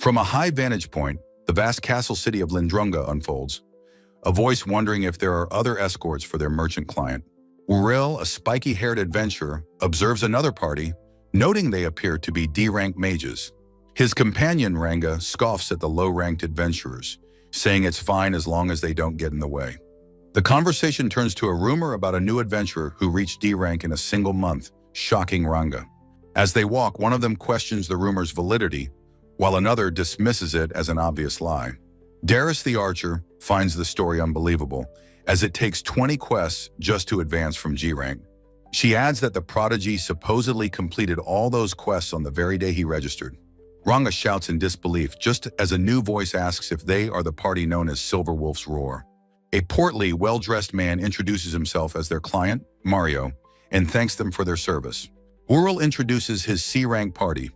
From a high vantage point, the vast castle city of Lindrunga unfolds, a voice wondering if there are other escorts for their merchant client. Uril, a spiky-haired adventurer, observes another party, noting they appear to be D-rank mages. His companion, Ranga, scoffs at the low-ranked adventurers, saying it's fine as long as they don't get in the way. The conversation turns to a rumor about a new adventurer who reached D-rank in a single month, shocking Ranga. As they walk, one of them questions the rumor's validity, while another dismisses it as an obvious lie. Darius the archer finds the story unbelievable, as it takes 20 quests just to advance from G-rank. She adds that the prodigy supposedly completed all those quests on the very day he registered. Ranga shouts in disbelief just as a new voice asks if they are the party known as Silver Wolf's Roar. A portly, well-dressed man introduces himself as their client, Mario, and thanks them for their service. Uril introduces his C-rank party,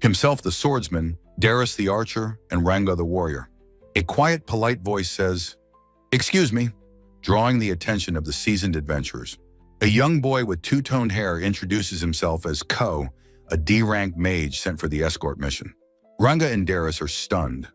himself the swordsman, Darius the archer, and Ranga the warrior. A quiet, polite voice says, "Excuse me," drawing the attention of the seasoned adventurers. A young boy with two-toned hair introduces himself as Ko, a D-rank mage sent for the escort mission. Ranga and Darius are stunned,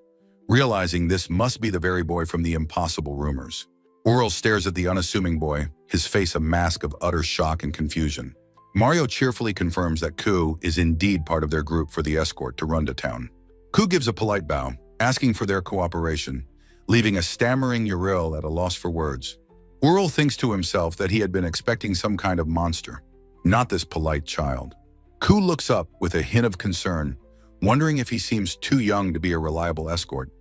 realizing this must be the very boy from the impossible rumors. Uril stares at the unassuming boy, his face a mask of utter shock and confusion. Mario cheerfully confirms that Ku is indeed part of their group for the escort to Runda town. Ku gives a polite bow, asking for their cooperation, leaving a stammering Uril at a loss for words. Uril thinks to himself that he had been expecting some kind of monster, not this polite child. Ku looks up with a hint of concern, wondering if he seems too young to be a reliable escort.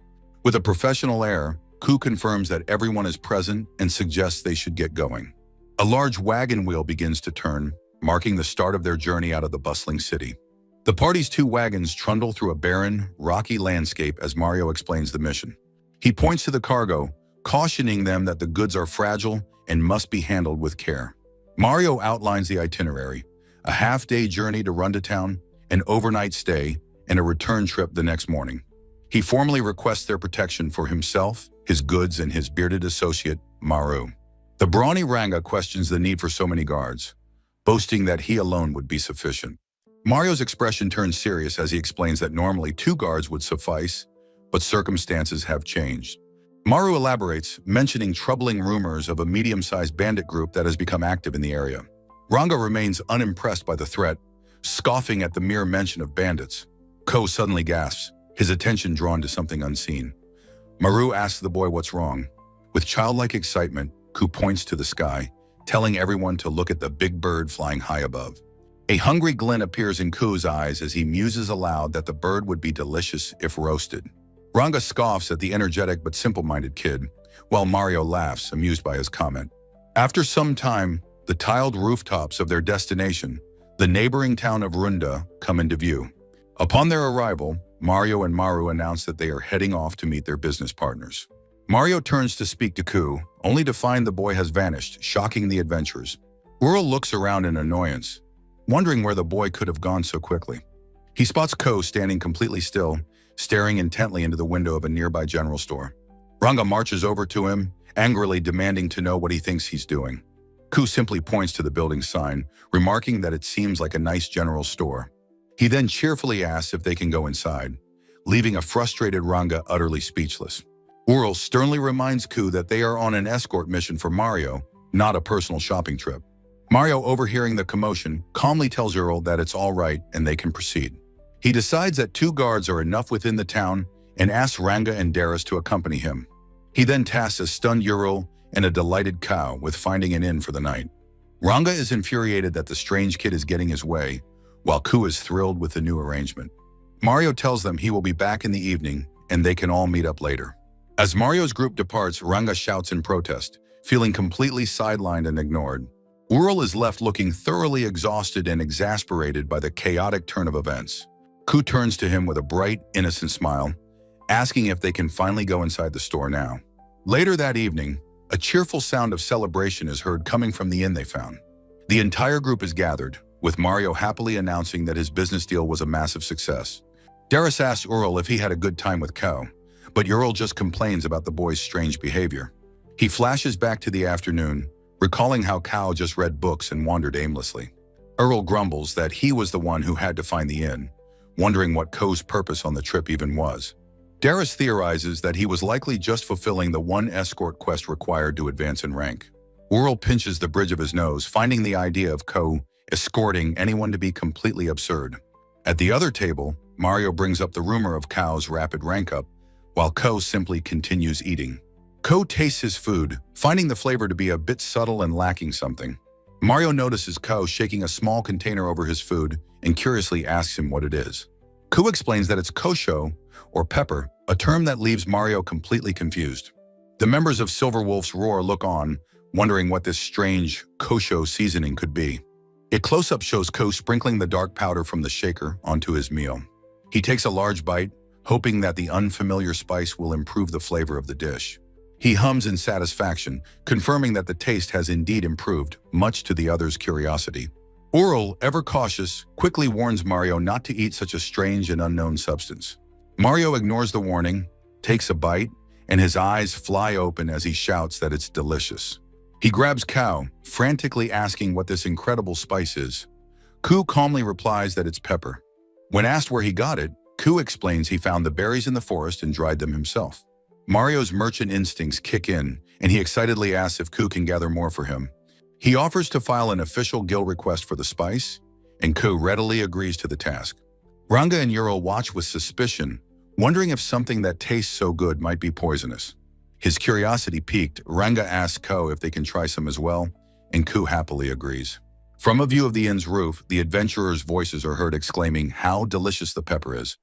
With a professional air, Ku confirms that everyone is present and suggests they should get going. A large wagon wheel begins to turn, marking the start of their journey out of the bustling city. The party's two wagons trundle through a barren, rocky landscape as Mario explains the mission. He points to the cargo, cautioning them that the goods are fragile and must be handled with care. Mario outlines the itinerary: a half-day journey to Runda town, an overnight stay, and a return trip the next morning. He formally requests their protection for himself, his goods, and his bearded associate, Maru. The brawny Ranga questions the need for so many guards, boasting that he alone would be sufficient. Mario's expression turns serious as he explains that normally 2 guards would suffice, but circumstances have changed. Maru elaborates, mentioning troubling rumors of a medium-sized bandit group that has become active in the area. Ranga remains unimpressed by the threat, scoffing at the mere mention of bandits. Ko suddenly gasps, his attention drawn to something unseen. Maru asks the boy what's wrong. With childlike excitement, Ku points to the sky, telling everyone to look at the big bird flying high above. A hungry glint appears in Ku's eyes as he muses aloud that the bird would be delicious if roasted. Ranga scoffs at the energetic but simple-minded kid, while Mario laughs, amused by his comment. After some time, the tiled rooftops of their destination, the neighboring town of Runda, come into view. Upon their arrival, Mario and Maru announce that they are heading off to meet their business partners. Mario turns to speak to Ku, only to find the boy has vanished, shocking the adventurers. Uril looks around in annoyance, wondering where the boy could have gone so quickly. He spots Ko standing completely still, staring intently into the window of a nearby general store. Ranga marches over to him, angrily demanding to know what he thinks he's doing. Ku simply points to the building's sign, remarking that it seems like a nice general store. He then cheerfully asks if they can go inside, leaving a frustrated Ranga utterly speechless. Uril sternly reminds Ku that they are on an escort mission for Mario, not a personal shopping trip. Mario, overhearing the commotion, calmly tells Uril that it's all right and they can proceed. He decides that 2 guards are enough within the town and asks Ranga and Darius to accompany him. He then tasks a stunned Uril and a delighted Cow with finding an inn for the night. Ranga is infuriated that the strange kid is getting his way, while Ku is thrilled with the new arrangement. Mario tells them he will be back in the evening and they can all meet up later. As Mario's group departs, Ranga shouts in protest, feeling completely sidelined and ignored. Uril is left looking thoroughly exhausted and exasperated by the chaotic turn of events. Ku turns to him with a bright, innocent smile, asking if they can finally go inside the store now. Later that evening, a cheerful sound of celebration is heard coming from the inn they found. The entire group is gathered, with Mario happily announcing that his business deal was a massive success. Darius asks Uril if he had a good time with Ko, but Uril just complains about the boy's strange behavior. He flashes back to the afternoon, recalling how Ko just read books and wandered aimlessly. Uril grumbles that he was the one who had to find the inn, wondering what Ko's purpose on the trip even was. Darius theorizes that he was likely just fulfilling the one escort quest required to advance in rank. Ural pinches the bridge of his nose, finding the idea of Ko escorting anyone to be completely absurd. At the other table, Mario brings up the rumor of Kao's rapid rank up, while Ko simply continues eating. Ko tastes his food, finding the flavor to be a bit subtle and lacking something. Mario notices Ko shaking a small container over his food and curiously asks him what it is. Ko explains that it's kosho, or pepper, a term that leaves Mario completely confused. The members of Silver Wolf's Roar look on, wondering what this strange kosho seasoning could be. A close-up shows Ko sprinkling the dark powder from the shaker onto his meal. He takes a large bite, hoping that the unfamiliar spice will improve the flavor of the dish. He hums in satisfaction, confirming that the taste has indeed improved, much to the other's curiosity. Ural, ever cautious, quickly warns Mario not to eat such a strange and unknown substance. Mario ignores the warning, takes a bite, and his eyes fly open as he shouts that it's delicious. He grabs Kao, frantically asking what this incredible spice is. Ku calmly replies that it's pepper. When asked where he got it, Ku explains he found the berries in the forest and dried them himself. Mario's merchant instincts kick in, and he excitedly asks if Ku can gather more for him. He offers to file an official guild request for the spice, and Ku readily agrees to the task. Ranga and Ural watch with suspicion, wondering if something that tastes so good might be poisonous. His curiosity piqued, Ranga asks Ko if they can try some as well, and Ku happily agrees. From a view of the inn's roof, the adventurers' voices are heard exclaiming how delicious the pepper is.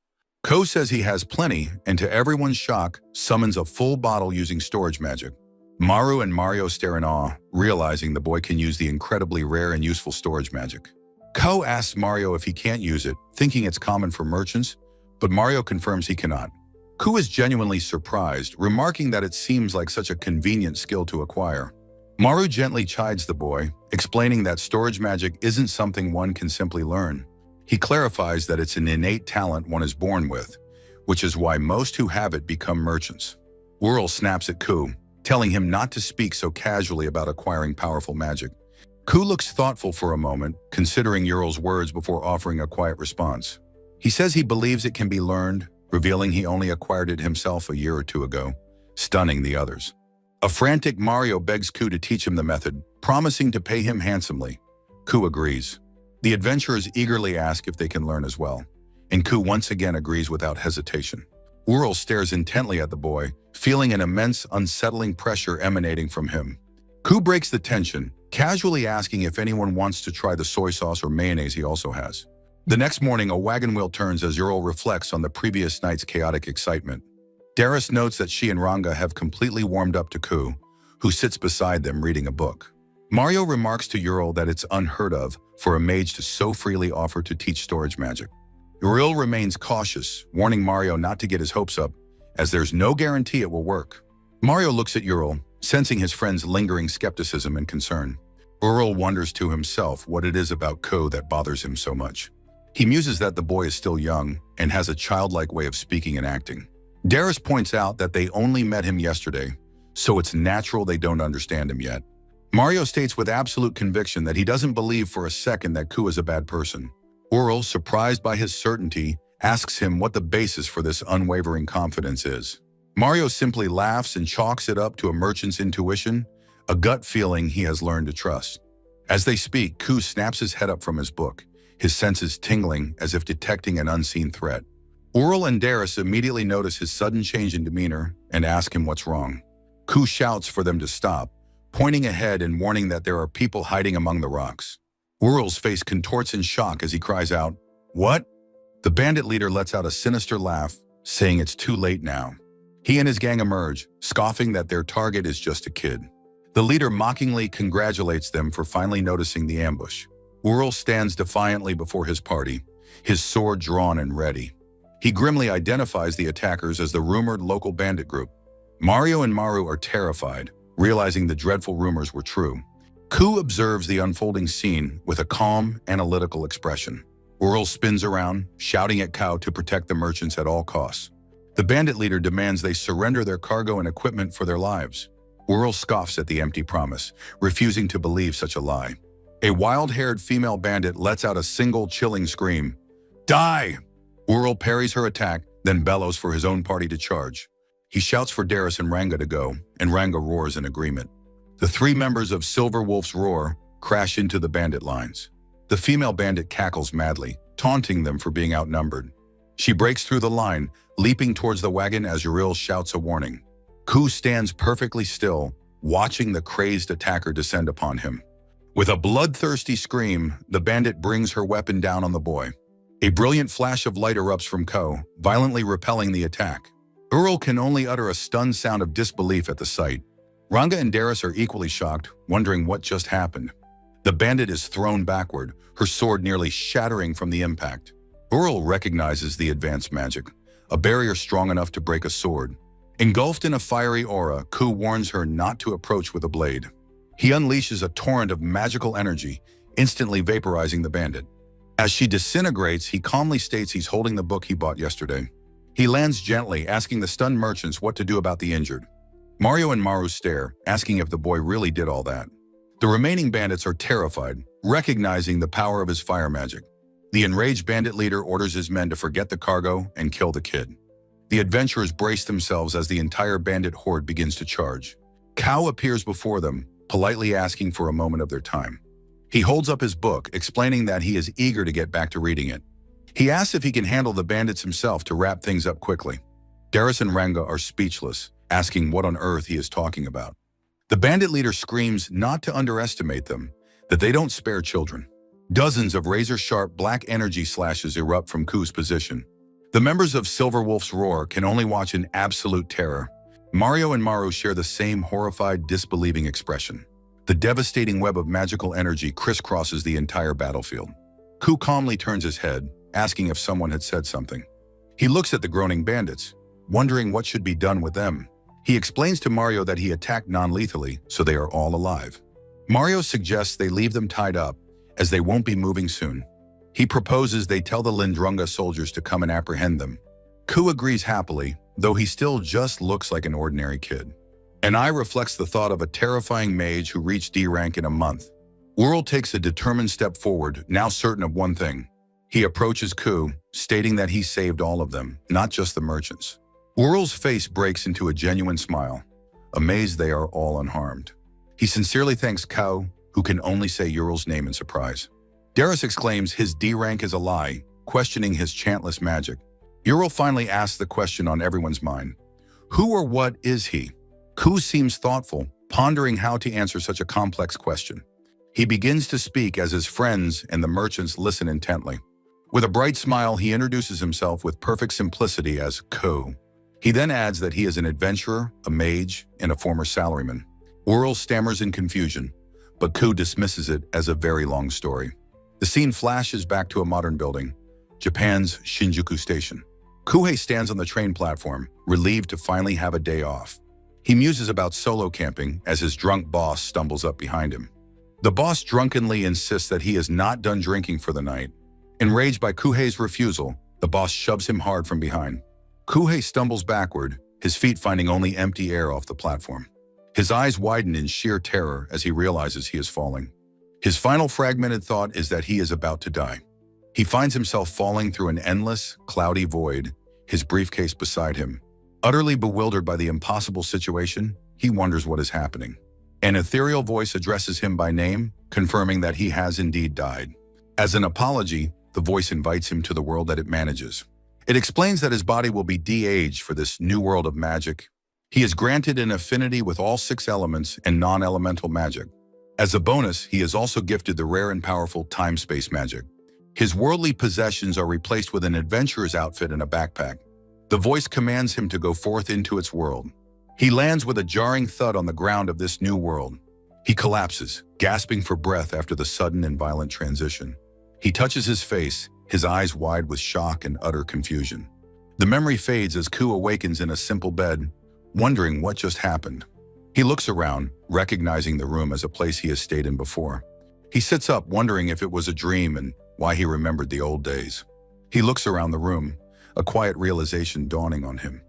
Ko says he has plenty, and to everyone's shock, summons a full bottle using storage magic. Maru and Mario stare in awe, realizing the boy can use the incredibly rare and useful storage magic. Ko asks Mario if he can't use it, thinking it's common for merchants, but Mario confirms he cannot. Ku is genuinely surprised, remarking that it seems like such a convenient skill to acquire. Maru gently chides the boy, explaining that storage magic isn't something one can simply learn. He clarifies that it's an innate talent one is born with, which is why most who have it become merchants. Ural snaps at Ku, telling him not to speak so casually about acquiring powerful magic. Ku looks thoughtful for a moment, considering Ural's words before offering a quiet response. He says he believes it can be learned, revealing he only acquired it himself a year or two ago, stunning the others. A frantic Mario begs Ku to teach him the method, promising to pay him handsomely. Ku agrees. The adventurers eagerly ask if they can learn as well, and Ku once again agrees without hesitation. Ural stares intently at the boy, feeling an immense, unsettling pressure emanating from him. Ku breaks the tension, casually asking if anyone wants to try the soy sauce or mayonnaise he also has. The next morning, a wagon wheel turns as Ural reflects on the previous night's chaotic excitement. Darius notes that she and Ranga have completely warmed up to Ku, who sits beside them reading a book. Mario remarks to Ural that it's unheard of for a mage to so freely offer to teach storage magic. Ural remains cautious, warning Mario not to get his hopes up, as there's no guarantee it will work. Mario looks at Ural, sensing his friend's lingering skepticism and concern. Ural wonders to himself what it is about Ko that bothers him so much. He muses that the boy is still young and has a childlike way of speaking and acting. Darius points out that they only met him yesterday, so it's natural they don't understand him yet. Mario states with absolute conviction that he doesn't believe for a second that Ku is a bad person. Ural, surprised by his certainty, asks him what the basis for this unwavering confidence is. Mario simply laughs and chalks it up to a merchant's intuition, a gut feeling he has learned to trust. As they speak, Ku snaps his head up from his book, his senses tingling as if detecting an unseen threat. Ural and Darius immediately notice his sudden change in demeanor and ask him what's wrong. Ku shouts for them to stop, pointing ahead and warning that there are people hiding among the rocks. Ural's face contorts in shock as he cries out, "What?" The bandit leader lets out a sinister laugh, saying it's too late now. He and his gang emerge, scoffing that their target is just a kid. The leader mockingly congratulates them for finally noticing the ambush. Ural stands defiantly before his party, his sword drawn and ready. He grimly identifies the attackers as the rumored local bandit group. Mario and Maru are terrified, realizing the dreadful rumors were true. Ku observes the unfolding scene with a calm, analytical expression. Ural spins around, shouting at Kao to protect the merchants at all costs. The bandit leader demands they surrender their cargo and equipment for their lives. Ural scoffs at the empty promise, refusing to believe such a lie. A wild-haired female bandit lets out a single chilling scream. "Die!" Ural parries her attack, then bellows for his own party to charge. He shouts for Darius and Ranga to go, and Ranga roars in agreement. The three members of Silver Wolf's Roar crash into the bandit lines. The female bandit cackles madly, taunting them for being outnumbered. She breaks through the line, leaping towards the wagon as Uriel shouts a warning. Ku stands perfectly still, watching the crazed attacker descend upon him. With a bloodthirsty scream, the bandit brings her weapon down on the boy. A brilliant flash of light erupts from Ko, violently repelling the attack. Uriel can only utter a stunned sound of disbelief at the sight. Ranga and Darius are equally shocked, wondering what just happened. The bandit is thrown backward, her sword nearly shattering from the impact. Uriel recognizes the advanced magic, a barrier strong enough to break a sword. Engulfed in a fiery aura, Ku warns her not to approach with a blade. He unleashes a torrent of magical energy, instantly vaporizing the bandit. As she disintegrates, he calmly states he's holding the book he bought yesterday. He lands gently, asking the stunned merchants what to do about the injured. Mario and Maru stare, asking if the boy really did all that. The remaining bandits are terrified, recognizing the power of his fire magic. The enraged bandit leader orders his men to forget the cargo and kill the kid. The adventurers brace themselves as the entire bandit horde begins to charge. Kao appears before them, politely asking for a moment of their time. He holds up his book, explaining that he is eager to get back to reading it. He asks if he can handle the bandits himself to wrap things up quickly. Darius and Ranga are speechless, asking what on earth he is talking about. The bandit leader screams not to underestimate them, that they don't spare children. Dozens of razor-sharp black energy slashes erupt from Ku's position. The members of Silver Wolf's Roar can only watch in absolute terror. Mario and Maru share the same horrified, disbelieving expression. The devastating web of magical energy crisscrosses the entire battlefield. Ku calmly turns his head, asking if someone had said something. He looks at the groaning bandits, wondering what should be done with them. He explains to Mario that he attacked non-lethally, so they are all alive. Mario suggests they leave them tied up, as they won't be moving soon. He proposes they tell the Lindrunga soldiers to come and apprehend them. Ku agrees happily, though he still just looks like an ordinary kid. An eye reflects the thought of a terrifying mage who reached D rank in a month. Uriel takes a determined step forward, now certain of one thing. He approaches Ku, stating that he saved all of them, not just the merchants. Uriel's face breaks into a genuine smile, amazed they are all unharmed. He sincerely thanks Kao, who can only say Uriel's name in surprise. Darius exclaims his D rank is a lie, questioning his chantless magic. Uriel finally asks the question on everyone's mind. Who or what is he? Ku seems thoughtful, pondering how to answer such a complex question. He begins to speak as his friends and the merchants listen intently. With a bright smile, he introduces himself with perfect simplicity as Ku. He then adds that he is an adventurer, a mage, and a former salaryman. Uriel stammers in confusion, but Ku dismisses it as a very long story. The scene flashes back to a modern building, Japan's Shinjuku Station. Kuhei stands on the train platform, relieved to finally have a day off. He muses about solo camping as his drunk boss stumbles up behind him. The boss drunkenly insists that he is not done drinking for the night. Enraged by Kuhei's refusal, the boss shoves him hard from behind. Kuhei stumbles backward, his feet finding only empty air off the platform. His eyes widen in sheer terror as he realizes he is falling. His final fragmented thought is that he is about to die. He finds himself falling through an endless, cloudy void, his briefcase beside him. Utterly bewildered by the impossible situation, he wonders what is happening. An ethereal voice addresses him by name, confirming that he has indeed died. As an apology, the voice invites him to the world that it manages. It explains that his body will be de-aged for this new world of magic. He is granted an affinity with all 6 elements and non-elemental magic. As a bonus, he is also gifted the rare and powerful time-space magic. His worldly possessions are replaced with an adventurer's outfit and a backpack. The voice commands him to go forth into its world. He lands with a jarring thud on the ground of this new world. He collapses, gasping for breath after the sudden and violent transition. He touches his face, his eyes wide with shock and utter confusion. The memory fades as Ku awakens in a simple bed, wondering what just happened. He looks around, recognizing the room as a place he has stayed in before. He sits up, wondering if it was a dream and why he remembered the old days. He looks around the room, a quiet realization dawning on him.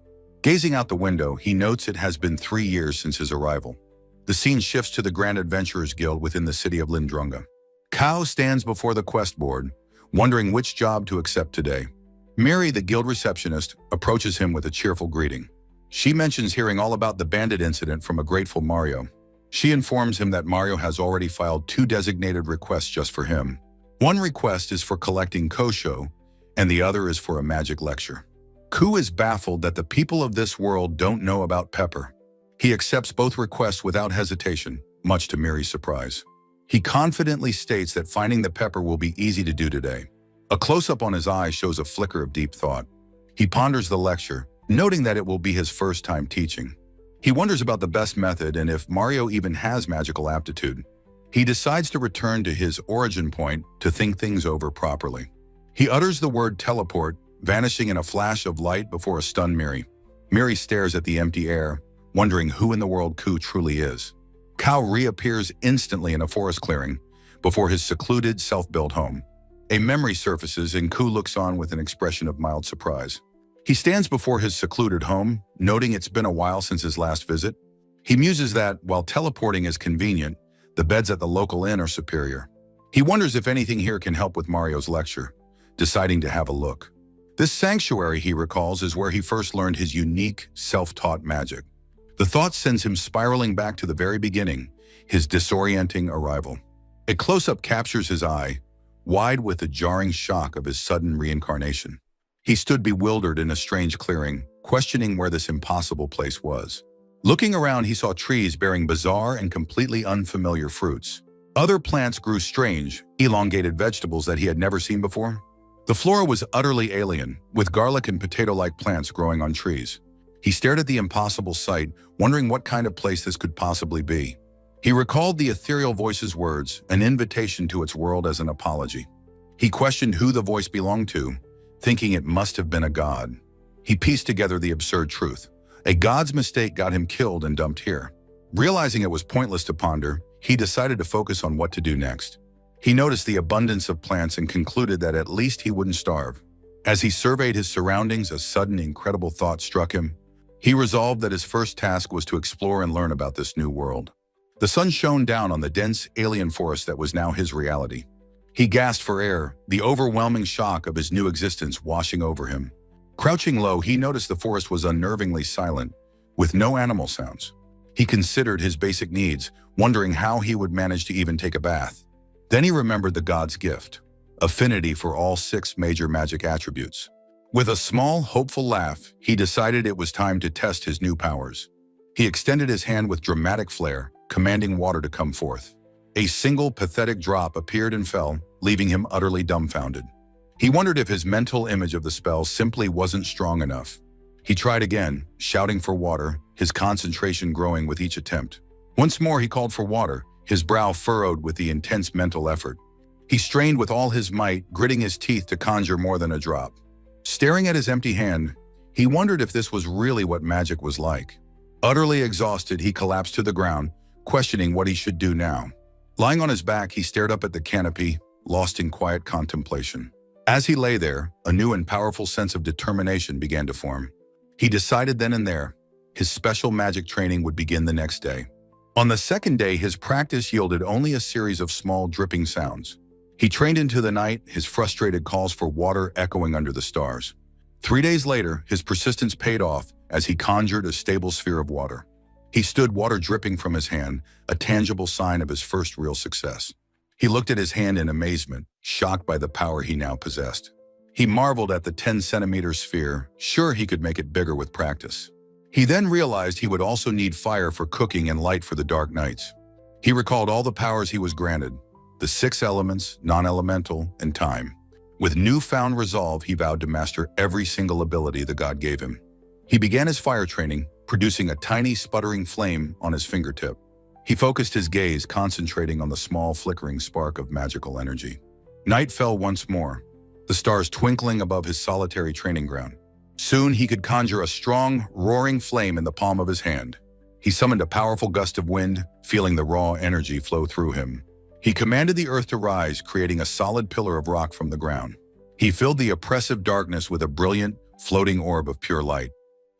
Gazing out the window, he notes it has been 3 years since his arrival. The scene shifts to the Grand Adventurers Guild within the city of Lindrunga. Kao stands before the quest board, wondering which job to accept today. Mary, the guild receptionist, approaches him with a cheerful greeting. She mentions hearing all about the bandit incident from a grateful Mario. She informs him that Mario has already filed 2 designated requests just for him. One request is for collecting Kosho, and the other is for a magic lecture. Ku is baffled that the people of this world don't know about Pepper. He accepts both requests without hesitation, much to Mary's surprise. He confidently states that finding the pepper will be easy to do today. A close-up on his eye shows a flicker of deep thought. He ponders the lecture, noting that it will be his first time teaching. He wonders about the best method and if Mario even has magical aptitude. He decides to return to his origin point to think things over properly. He utters the word teleport, vanishing in a flash of light before a stunned Mary. Mary stares at the empty air, wondering who in the world Ku truly is. Kao reappears instantly in a forest clearing before his secluded, self-built home. A memory surfaces and Ku looks on with an expression of mild surprise. He stands before his secluded home, noting it's been a while since his last visit. He muses that, while teleporting is convenient, the beds at the local inn are superior. He wonders if anything here can help with Mario's lecture, deciding to have a look. This sanctuary, he recalls, is where he first learned his unique, self-taught magic. The thought sends him spiraling back to the very beginning, his disorienting arrival. A close-up captures his eye, wide with the jarring shock of his sudden reincarnation. He stood bewildered in a strange clearing, questioning where this impossible place was. Looking around, he saw trees bearing bizarre and completely unfamiliar fruits. Other plants grew strange, elongated vegetables that he had never seen before. The flora was utterly alien, with garlic and potato-like plants growing on trees. He stared at the impossible sight, wondering what kind of place this could possibly be. He recalled the ethereal voice's words, an invitation to its world as an apology. He questioned who the voice belonged to, thinking it must have been a god. He pieced together the absurd truth. A god's mistake got him killed and dumped here. Realizing it was pointless to ponder, he decided to focus on what to do next. He noticed the abundance of plants and concluded that at least he wouldn't starve. As he surveyed his surroundings, a sudden, incredible thought struck him. He resolved that his first task was to explore and learn about this new world. The sun shone down on the dense, alien forest that was now his reality. He gasped for air, the overwhelming shock of his new existence washing over him. Crouching low, he noticed the forest was unnervingly silent, with no animal sounds. He considered his basic needs, wondering how he would manage to even take a bath. Then he remembered the god's gift, affinity for all 6 major magic attributes. With a small, hopeful laugh, he decided it was time to test his new powers. He extended his hand with dramatic flair, commanding water to come forth. A single, pathetic drop appeared and fell, leaving him utterly dumbfounded. He wondered if his mental image of the spell simply wasn't strong enough. He tried again, shouting for water, his concentration growing with each attempt. Once more he called for water, his brow furrowed with the intense mental effort. He strained with all his might, gritting his teeth to conjure more than a drop. Staring at his empty hand, he wondered if this was really what magic was like. Utterly exhausted, he collapsed to the ground, questioning what he should do now. Lying on his back, he stared up at the canopy, lost in quiet contemplation. As he lay there, a new and powerful sense of determination began to form. He decided then and there, his special magic training would begin the next day. On the second day, his practice yielded only a series of small dripping sounds. He trained into the night, his frustrated calls for water echoing under the stars. 3 days later, his persistence paid off as he conjured a stable sphere of water. He stood, water dripping from his hand, a tangible sign of his first real success. He looked at his hand in amazement, shocked by the power he now possessed. He marveled at the 10-centimeter sphere, sure he could make it bigger with practice. He then realized he would also need fire for cooking and light for the dark nights. He recalled all the powers he was granted, the 6 elements, non-elemental, and time. With newfound resolve, he vowed to master every single ability the god gave him. He began his fire training, producing a tiny sputtering flame on his fingertip. He focused his gaze, concentrating on the small flickering spark of magical energy. Night fell once more, the stars twinkling above his solitary training ground. Soon he could conjure a strong, roaring flame in the palm of his hand. He summoned a powerful gust of wind, feeling the raw energy flow through him. He commanded the earth to rise, creating a solid pillar of rock from the ground. He filled the oppressive darkness with a brilliant, floating orb of pure light.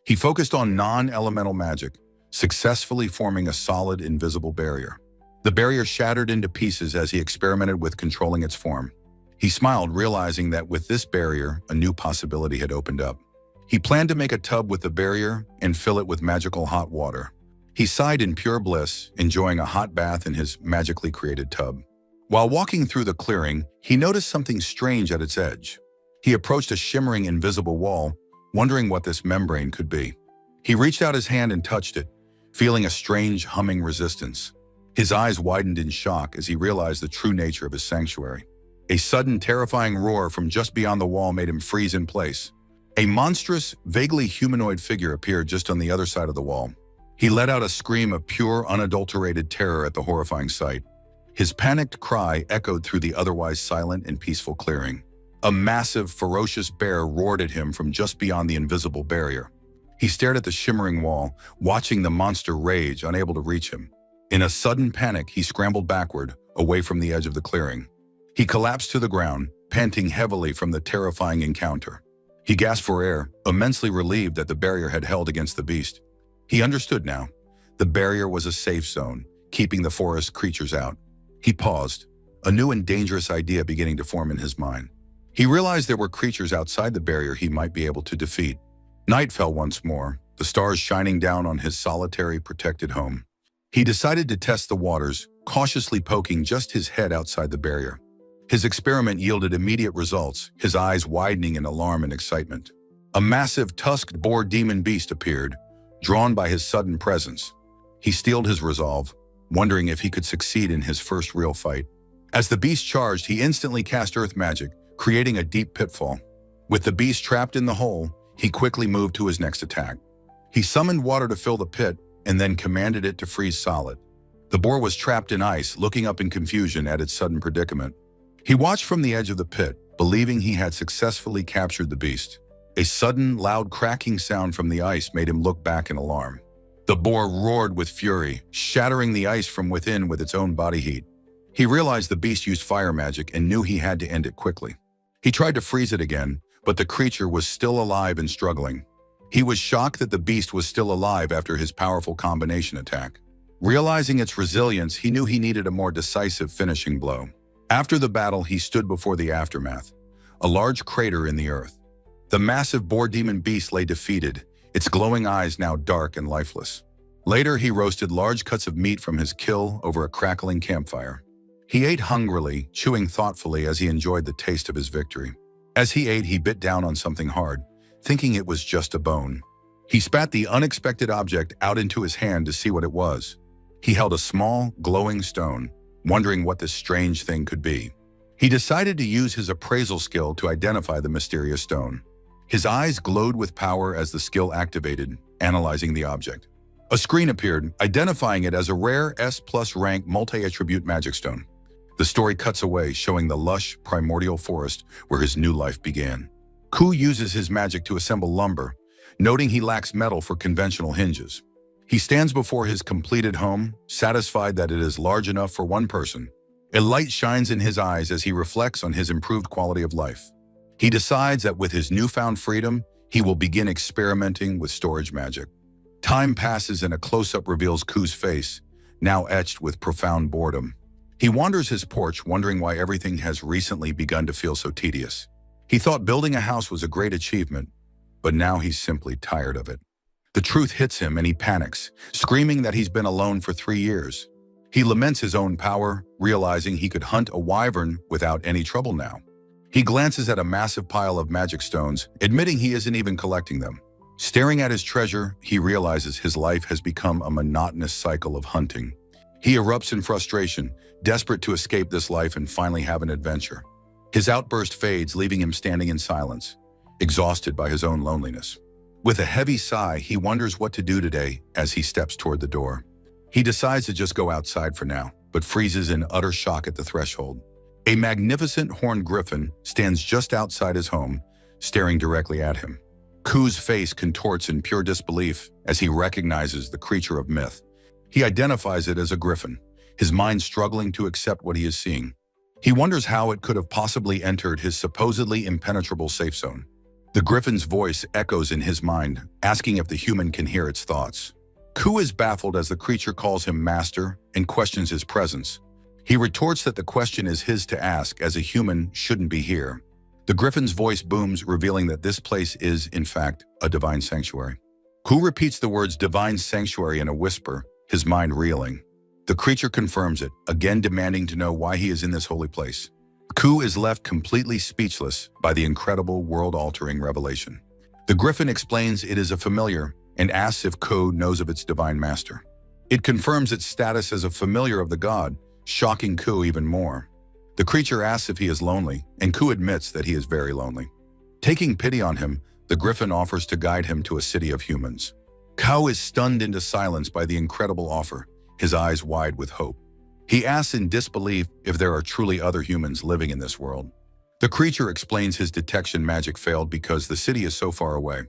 He focused on non-elemental magic, successfully forming a solid, invisible barrier. The barrier shattered into pieces as he experimented with controlling its form. He smiled, realizing that with this barrier, a new possibility had opened up. He planned to make a tub with the barrier and fill it with magical hot water. He sighed in pure bliss, enjoying a hot bath in his magically created tub. While walking through the clearing, he noticed something strange at its edge. He approached a shimmering invisible wall, wondering what this membrane could be. He reached out his hand and touched it, feeling a strange humming resistance. His eyes widened in shock as he realized the true nature of his sanctuary. A sudden, terrifying roar from just beyond the wall made him freeze in place. A monstrous, vaguely humanoid figure appeared just on the other side of the wall. He let out a scream of pure, unadulterated terror at the horrifying sight. His panicked cry echoed through the otherwise silent and peaceful clearing. A massive, ferocious bear roared at him from just beyond the invisible barrier. He stared at the shimmering wall, watching the monster rage, unable to reach him. In a sudden panic, he scrambled backward, away from the edge of the clearing. He collapsed to the ground, panting heavily from the terrifying encounter. He gasped for air, immensely relieved that the barrier had held against the beast. He understood now. The barrier was a safe zone, keeping the forest creatures out. He paused, a new and dangerous idea beginning to form in his mind. He realized there were creatures outside the barrier he might be able to defeat. Night fell once more, the stars shining down on his solitary, protected home. He decided to test the waters, cautiously poking just his head outside the barrier. His experiment yielded immediate results, his eyes widening in alarm and excitement. A massive, tusked boar demon beast appeared, drawn by his sudden presence. He steeled his resolve, wondering if he could succeed in his first real fight. As the beast charged, he instantly cast earth magic, creating a deep pitfall. With the beast trapped in the hole, he quickly moved to his next attack. He summoned water to fill the pit and then commanded it to freeze solid. The boar was trapped in ice, looking up in confusion at its sudden predicament. He watched from the edge of the pit, believing he had successfully captured the beast. A sudden, loud cracking sound from the ice made him look back in alarm. The boar roared with fury, shattering the ice from within with its own body heat. He realized the beast used fire magic and knew he had to end it quickly. He tried to freeze it again, but the creature was still alive and struggling. He was shocked that the beast was still alive after his powerful combination attack. Realizing its resilience, he knew he needed a more decisive finishing blow. After the battle, he stood before the aftermath, a large crater in the earth. The massive boar demon beast lay defeated, its glowing eyes now dark and lifeless. Later, he roasted large cuts of meat from his kill over a crackling campfire. He ate hungrily, chewing thoughtfully as he enjoyed the taste of his victory. As he ate, he bit down on something hard, thinking it was just a bone. He spat the unexpected object out into his hand to see what it was. He held a small, glowing stone, wondering what this strange thing could be. He decided to use his appraisal skill to identify the mysterious stone. His eyes glowed with power as the skill activated, analyzing the object. A screen appeared, identifying it as a rare S+ rank multi-attribute magic stone. The story cuts away, showing the lush, primordial forest where his new life began. Ku uses his magic to assemble lumber, noting he lacks metal for conventional hinges. He stands before his completed home, satisfied that it is large enough for one person. A light shines in his eyes as he reflects on his improved quality of life. He decides that with his newfound freedom, he will begin experimenting with storage magic. Time passes and a close-up reveals Ku's face, now etched with profound boredom. He wanders his porch, wondering why everything has recently begun to feel so tedious. He thought building a house was a great achievement, but now he's simply tired of it. The truth hits him and he panics, screaming that he's been alone for 3 years. He laments his own power, realizing he could hunt a wyvern without any trouble now. He glances at a massive pile of magic stones, admitting he isn't even collecting them. Staring at his treasure, he realizes his life has become a monotonous cycle of hunting. He erupts in frustration, desperate to escape this life and finally have an adventure. His outburst fades, leaving him standing in silence, exhausted by his own loneliness. With a heavy sigh, he wonders what to do today as he steps toward the door. He decides to just go outside for now, but freezes in utter shock at the threshold. A magnificent horned griffin stands just outside his home, staring directly at him. Ku's face contorts in pure disbelief as he recognizes the creature of myth. He identifies it as a griffin, his mind struggling to accept what he is seeing. He wonders how it could have possibly entered his supposedly impenetrable safe zone. The griffin's voice echoes in his mind, asking if the human can hear its thoughts. Ku is baffled as the creature calls him master and questions his presence. He retorts that the question is his to ask, as a human shouldn't be here. The griffin's voice booms, revealing that this place is, in fact, a divine sanctuary. Ku repeats the words divine sanctuary in a whisper, his mind reeling. The creature confirms it, again demanding to know why he is in this holy place. Ku is left completely speechless by the incredible world-altering revelation. The griffin explains it is a familiar and asks if Ku knows of its divine master. It confirms its status as a familiar of the god, shocking Ku even more. The creature asks if he is lonely, and Ku admits that he is very lonely. Taking pity on him, the griffin offers to guide him to a city of humans. Ku is stunned into silence by the incredible offer, his eyes wide with hope. He asks in disbelief if there are truly other humans living in this world. The creature explains his detection magic failed because the city is so far away.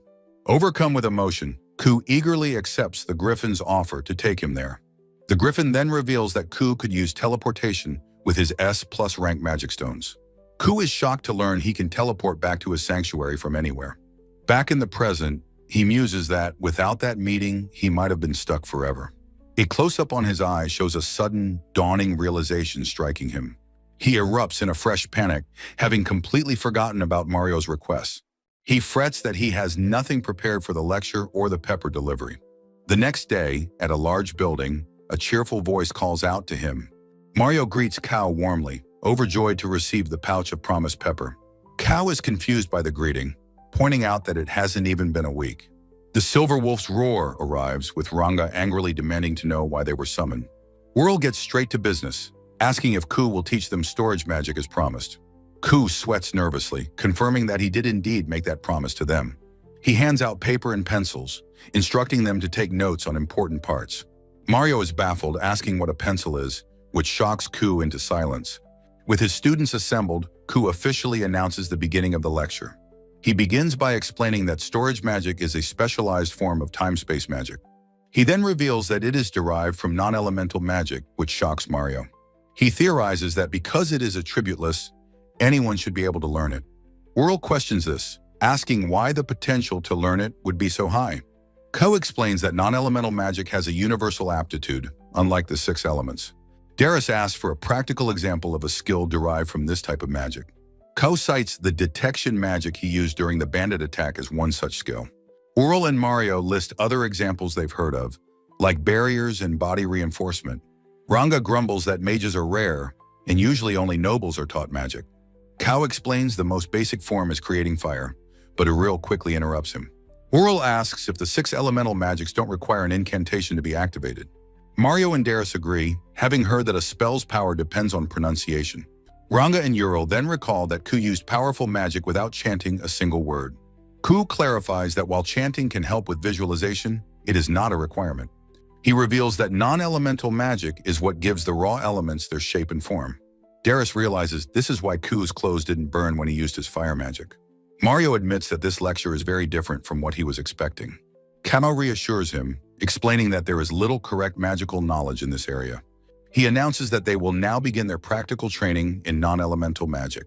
Overcome with emotion, Ku eagerly accepts the griffin's offer to take him there. The griffin then reveals that Ku could use teleportation with his S+ rank magic stones. Ku is shocked to learn he can teleport back to his sanctuary from anywhere. Back in the present, he muses that without that meeting, he might have been stuck forever. A close-up on his eye shows a sudden, dawning realization striking him. He erupts in a fresh panic, having completely forgotten about Mario's requests. He frets that he has nothing prepared for the lecture or the pepper delivery. The next day, at a large building, a cheerful voice calls out to him. Mario greets Ku warmly, overjoyed to receive the pouch of promised pepper. Ku is confused by the greeting, pointing out that it hasn't even been a week. The Silver Wolf's roar arrives, with Ranga angrily demanding to know why they were summoned. Whirl gets straight to business, asking if Ku will teach them storage magic as promised. Ku sweats nervously, confirming that he did indeed make that promise to them. He hands out paper and pencils, instructing them to take notes on important parts. Mario is baffled, asking what a pencil is, which shocks Ku into silence. With his students assembled, Ku officially announces the beginning of the lecture. He begins by explaining that storage magic is a specialized form of time-space magic. He then reveals that it is derived from non-elemental magic, which shocks Mario. He theorizes that because it is attributeless, anyone should be able to learn it. Whirl questions this, asking why the potential to learn it would be so high. Ku explains that non-elemental magic has a universal aptitude, unlike the 6 elements. Darius asks for a practical example of a skill derived from this type of magic. Ku cites the detection magic he used during the bandit attack as one such skill. Whirl and Mario list other examples they've heard of, like barriers and body reinforcement. Ranga grumbles that mages are rare, and usually only nobles are taught magic. Ku explains the most basic form is creating fire, but Whirl quickly interrupts him. Whirl asks if the 6 elemental magics don't require an incantation to be activated. Mario and Darius agree, having heard that a spell's power depends on pronunciation. Ranga and Whirl then recall that Ku used powerful magic without chanting a single word. Ku clarifies that while chanting can help with visualization, it is not a requirement. He reveals that non-elemental magic is what gives the raw elements their shape and form. Darius realizes this is why Ku's clothes didn't burn when he used his fire magic. Mario admits that this lecture is very different from what he was expecting. Kamo reassures him, explaining that there is little correct magical knowledge in this area. He announces that they will now begin their practical training in non-elemental magic.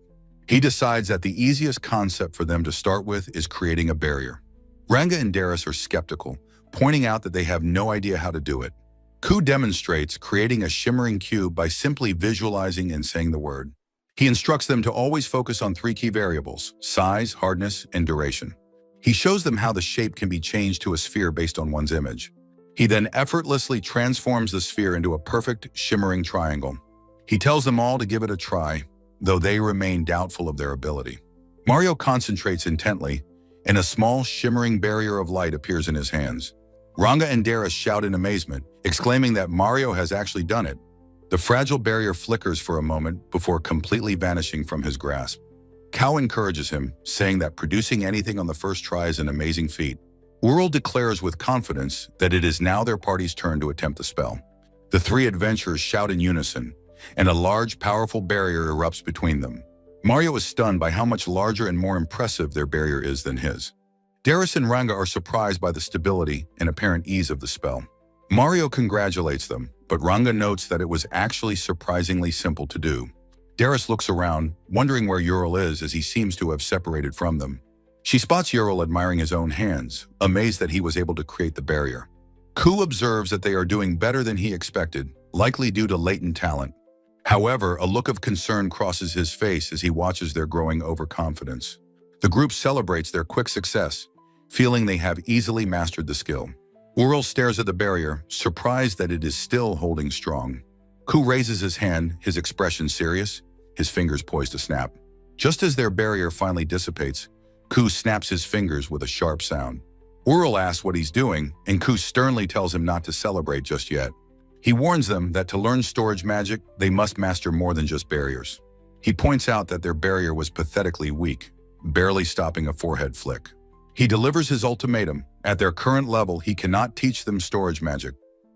He decides that the easiest concept for them to start with is creating a barrier. Ranga and Darius are skeptical, pointing out that they have no idea how to do it. Ku demonstrates creating a shimmering cube by simply visualizing and saying the word. He instructs them to always focus on 3 key variables: size, hardness, and duration. He shows them how the shape can be changed to a sphere based on one's image. He then effortlessly transforms the sphere into a perfect, shimmering triangle. He tells them all to give it a try, though they remain doubtful of their ability. Mario concentrates intently, and a small, shimmering barrier of light appears in his hands. Ranga and Darius shout in amazement, exclaiming that Mario has actually done it. The fragile barrier flickers for a moment before completely vanishing from his grasp. Ku encourages him, saying that producing anything on the first try is an amazing feat. Whirl declares with confidence that it is now their party's turn to attempt the spell. The 3 adventurers shout in unison, and a large, powerful barrier erupts between them. Mario is stunned by how much larger and more impressive their barrier is than his. Darius and Ranga are surprised by the stability and apparent ease of the spell. Mario congratulates them, but Ranga notes that it was actually surprisingly simple to do. Darius looks around, wondering where Whirl is, as he seems to have separated from them. She spots Whirl admiring his own hands, amazed that he was able to create the barrier. Ku observes that they are doing better than he expected, likely due to latent talent. However, a look of concern crosses his face as he watches their growing overconfidence. The group celebrates their quick success, feeling they have easily mastered the skill. Ural stares at the barrier, surprised that it is still holding strong. Ku raises his hand, his expression serious, his fingers poised to snap. Just as their barrier finally dissipates, Ku snaps his fingers with a sharp sound. Ural asks what he's doing, and Ku sternly tells him not to celebrate just yet. He warns them that to learn storage magic, they must master more than just barriers. He points out that their barrier was pathetically weak, barely stopping a forehead flick. He delivers his ultimatum. At their current level, he cannot teach them storage magic.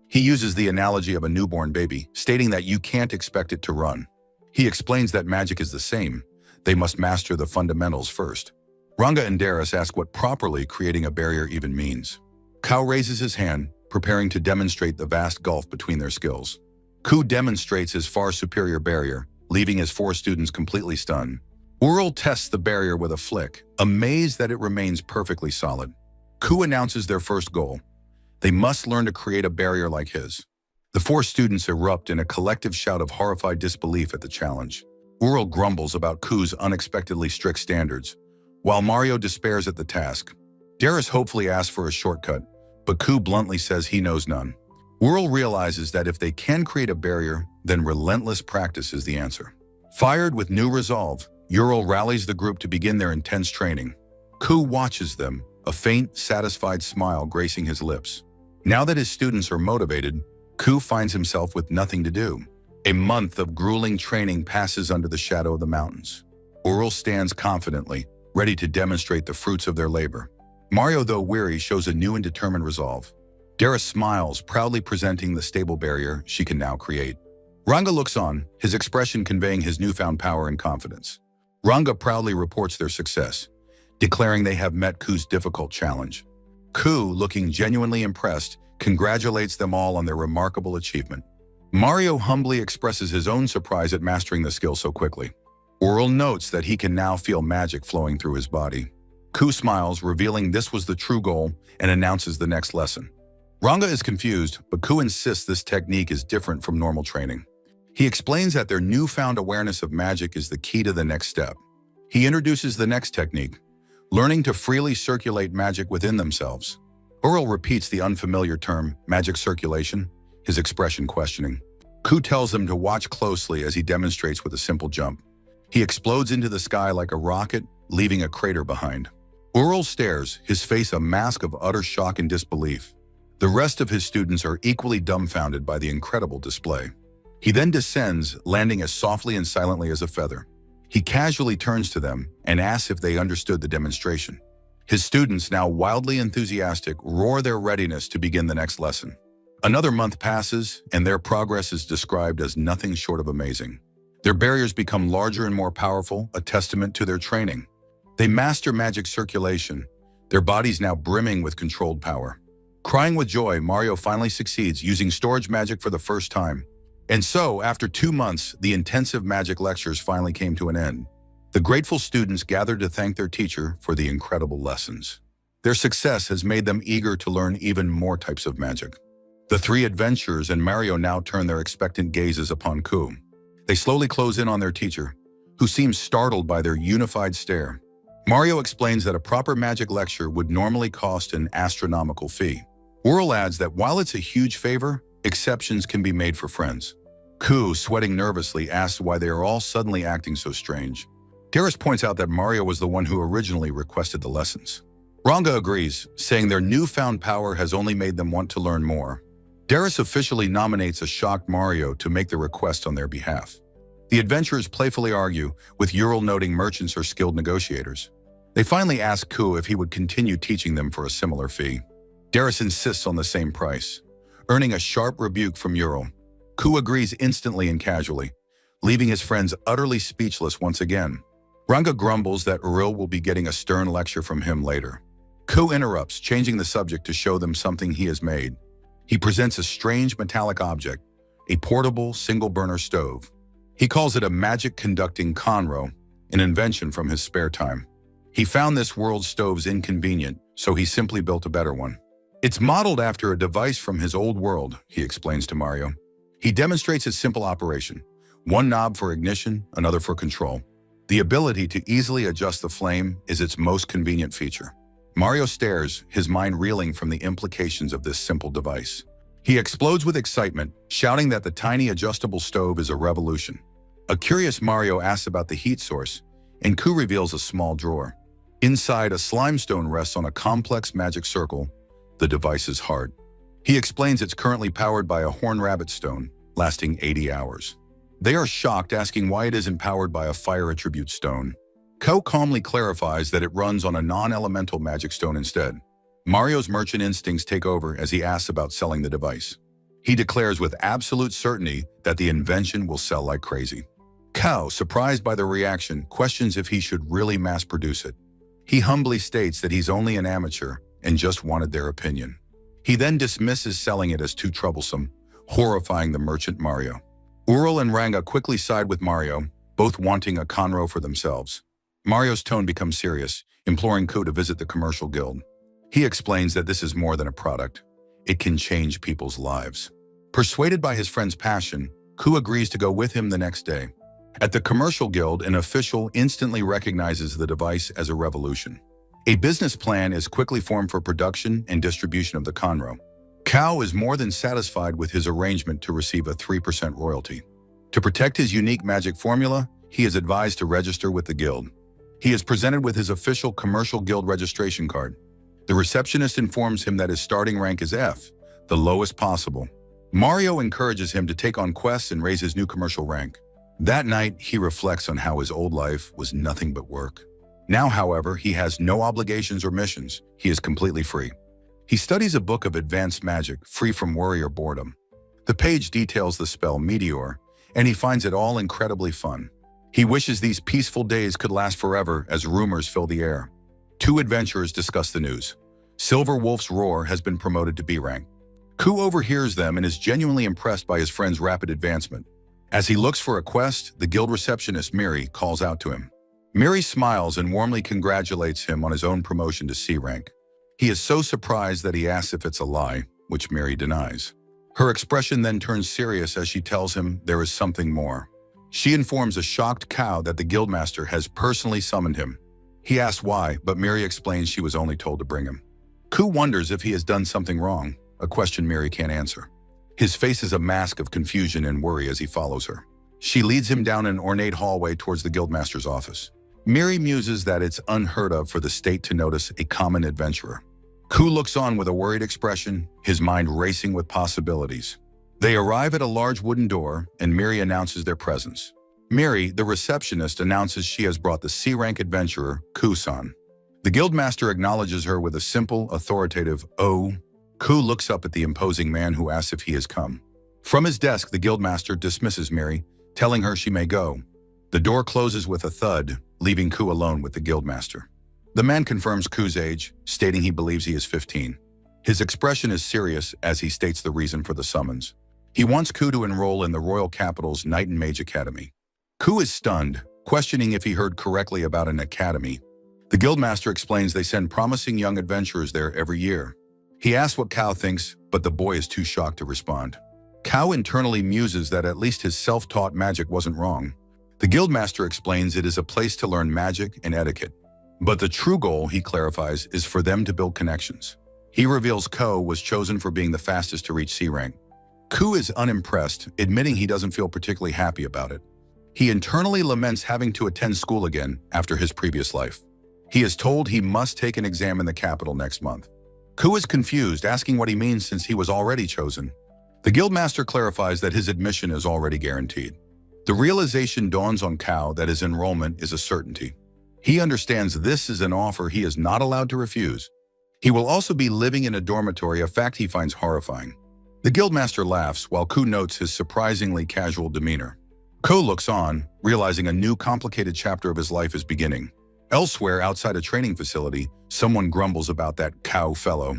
He uses the analogy of a newborn baby, stating that you can't expect it to run. He explains that magic is the same. They must master the fundamentals first. Ranga and Darius ask what properly creating a barrier even means. Kao raises his hand, preparing to demonstrate the vast gulf between their skills. Ku demonstrates his far superior barrier, leaving his 4 students completely stunned. Ural tests the barrier with a flick, amazed that it remains perfectly solid. Ku announces their first goal. They must learn to create a barrier like his. The 4 students erupt in a collective shout of horrified disbelief at the challenge. Ural grumbles about Ku's unexpectedly strict standards, while Mario despairs at the task. Darius hopefully asks for a shortcut, but Ku bluntly says he knows none. Ural realizes that if they can create a barrier, then relentless practice is the answer. Fired with new resolve, Ural rallies the group to begin their intense training. Ku watches them, a faint, satisfied smile gracing his lips. Now that his students are motivated, Ku finds himself with nothing to do. A month of grueling training passes under the shadow of the mountains. Ural stands confidently, ready to demonstrate the fruits of their labor. Mario, though weary, shows a new and determined resolve. Darius smiles, proudly presenting the stable barrier she can now create. Ranga looks on, his expression conveying his newfound power and confidence. Ranga proudly reports their success, declaring they have met Ku's difficult challenge. Ku, looking genuinely impressed, congratulates them all on their remarkable achievement. Mario humbly expresses his own surprise at mastering the skill so quickly. Ural notes that he can now feel magic flowing through his body. Ku smiles, revealing this was the true goal, and announces the next lesson. Ranga is confused, but Ku insists this technique is different from normal training. He explains that their newfound awareness of magic is the key to the next step. He introduces the next technique, learning to freely circulate magic within themselves. Ural repeats the unfamiliar term, magic circulation, his expression questioning. Ku tells them to watch closely as he demonstrates with a simple jump. He explodes into the sky like a rocket, leaving a crater behind. Ural stares, his face a mask of utter shock and disbelief. The rest of his students are equally dumbfounded by the incredible display. He then descends, landing as softly and silently as a feather. He casually turns to them and asks if they understood the demonstration. His students, now wildly enthusiastic, roar their readiness to begin the next lesson. Another month passes, and their progress is described as nothing short of amazing. Their barriers become larger and more powerful, a testament to their training. They master magic circulation, their bodies now brimming with controlled power. Crying with joy, Mario finally succeeds, using storage magic for the first time. And so, after 2 months, the intensive magic lectures finally came to an end. The grateful students gathered to thank their teacher for the incredible lessons. Their success has made them eager to learn even more types of magic. The 3 adventurers and Mario now turn their expectant gazes upon Ku. They slowly close in on their teacher, who seems startled by their unified stare. Mario explains that a proper magic lecture would normally cost an astronomical fee. Ural adds that while it's a huge favor, exceptions can be made for friends. Ku, sweating nervously, asks why they are all suddenly acting so strange. Darius points out that Mario was the one who originally requested the lessons. Ranga agrees, saying their newfound power has only made them want to learn more. Darius officially nominates a shocked Mario to make the request on their behalf. The adventurers playfully argue, with Ural noting merchants are skilled negotiators. They finally ask Ku if he would continue teaching them for a similar fee. Darius insists on the same price, earning a sharp rebuke from Ural. Ku agrees instantly and casually, leaving his friends utterly speechless once again. Ranga grumbles that Ural will be getting a stern lecture from him later. Ku interrupts, changing the subject to show them something he has made. He presents a strange metallic object, a portable single-burner stove. He calls it a magic-conducting conro, an invention from his spare time. He found this world's stoves inconvenient, so he simply built a better one. It's modeled after a device from his old world, he explains to Mario. He demonstrates its simple operation. One knob for ignition, another for control. The ability to easily adjust the flame is its most convenient feature. Mario stares, his mind reeling from the implications of this simple device. He explodes with excitement, shouting that the tiny adjustable stove is a revolution. A curious Mario asks about the heat source, and Ku reveals a small drawer. Inside, a slime stone rests on a complex magic circle. The device is hard. He explains it's currently powered by a horn rabbit stone, lasting 80 hours. They are shocked, asking why it isn't powered by a fire attribute stone. Ko calmly clarifies that it runs on a non-elemental magic stone instead. Mario's merchant instincts take over as he asks about selling the device. He declares with absolute certainty that the invention will sell like crazy. Ko, surprised by the reaction, questions if he should really mass-produce it. He humbly states that he's only an amateur and just wanted their opinion. He then dismisses selling it as too troublesome, horrifying the merchant Mario. Ural and Ranga quickly side with Mario, both wanting a Conro for themselves. Mario's tone becomes serious, imploring Ku to visit the commercial guild. He explains that this is more than a product. It can change people's lives. Persuaded by his friend's passion, Ku agrees to go with him the next day. At the commercial guild, an official instantly recognizes the device as a revolution. A business plan is quickly formed for production and distribution of the Conro. Kao is more than satisfied with his arrangement to receive a 3% royalty. To protect his unique magic formula, he is advised to register with the guild. He is presented with his official commercial guild registration card. The receptionist informs him that his starting rank is F, the lowest possible. Mario encourages him to take on quests and raise his new commercial rank. That night, he reflects on how his old life was nothing but work. Now, however, he has no obligations or missions. He is completely free. He studies a book of advanced magic, free from worry or boredom. The page details the spell Meteor, and he finds it all incredibly fun. He wishes these peaceful days could last forever as rumors fill the air. Two adventurers discuss the news. Silver Wolf's Roar has been promoted to B rank. Ku overhears them and is genuinely impressed by his friend's rapid advancement. As he looks for a quest, the guild receptionist Miri calls out to him. Miri smiles and warmly congratulates him on his own promotion to C rank. He is so surprised that he asks if it's a lie, which Miri denies. Her expression then turns serious as she tells him there is something more. She informs a shocked Kao that the guildmaster has personally summoned him. He asks why, but Miri explains she was only told to bring him. Ku wonders if he has done something wrong, a question Miri can't answer. His face is a mask of confusion and worry as he follows her. She leads him down an ornate hallway towards the guildmaster's office. Miri muses that it's unheard of for the state to notice a common adventurer. Ku looks on with a worried expression, his mind racing with possibilities. They arrive at a large wooden door, and Miri announces their presence. Miri, the receptionist, announces she has brought the C-rank adventurer, Ku-san. The guildmaster acknowledges her with a simple, authoritative "Oh." Ku looks up at the imposing man who asks if he has come. From his desk, the guildmaster dismisses Miri, telling her she may go. The door closes with a thud, leaving Ku alone with the guildmaster. The man confirms Ku's age, stating he believes he is 15. His expression is serious as he states the reason for the summons. He wants Ku to enroll in the royal capital's Knight and Mage Academy. Ku is stunned, questioning if he heard correctly about an academy. The guildmaster explains they send promising young adventurers there every year. He asks what Kao thinks, but the boy is too shocked to respond. Kao internally muses that at least his self-taught magic wasn't wrong. The guildmaster explains it is a place to learn magic and etiquette. But the true goal, he clarifies, is for them to build connections. He reveals Ko was chosen for being the fastest to reach C rank. Ku is unimpressed, admitting he doesn't feel particularly happy about it. He internally laments having to attend school again after his previous life. He is told he must take an exam in the capital next month. Ku is confused, asking what he means since he was already chosen. The guildmaster clarifies that his admission is already guaranteed. The realization dawns on Kao that his enrollment is a certainty. He understands this is an offer he is not allowed to refuse. He will also be living in a dormitory, a fact he finds horrifying. The guildmaster laughs while Ku notes his surprisingly casual demeanor. Ko looks on, realizing a new complicated chapter of his life is beginning. Elsewhere, outside a training facility, someone grumbles about that Kao fellow.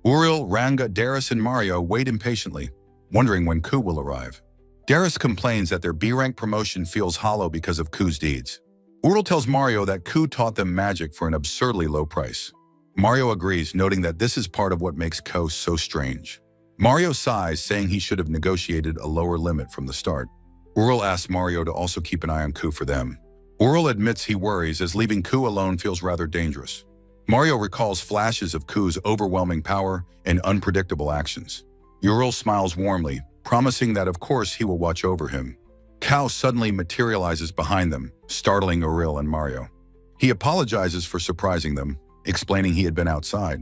Uriel, Ranga, Darius, and Mario wait impatiently, wondering when Ku will arrive. Darius complains that their B-rank promotion feels hollow because of Ku's deeds. Uriel tells Mario that Ku taught them magic for an absurdly low price. Mario agrees, noting that this is part of what makes Ko so strange. Mario sighs, saying he should have negotiated a lower limit from the start. Ural asks Mario to also keep an eye on Ku for them. Ural admits he worries as leaving Ku alone feels rather dangerous. Mario recalls flashes of Ku's overwhelming power and unpredictable actions. Ural smiles warmly, promising that of course he will watch over him. Kao suddenly materializes behind them, startling Ural and Mario. He apologizes for surprising them, explaining he had been outside.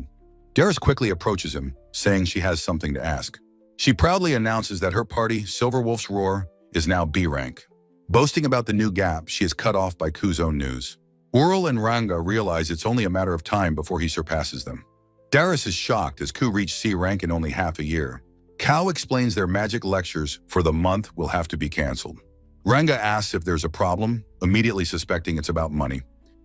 Darius quickly approaches him, saying she has something to ask. She proudly announces that her party, Silverwolf's Roar, is now B rank. Boasting about the new gap, she is cut off by Ku's own news. Ural and Manga realize it's only a matter of time before he surpasses them. Darius is shocked as Ku reached C rank in only half a year. Kao explains their magic lectures for the month will have to be cancelled. Ranga asks if there's a problem, immediately suspecting it's about money.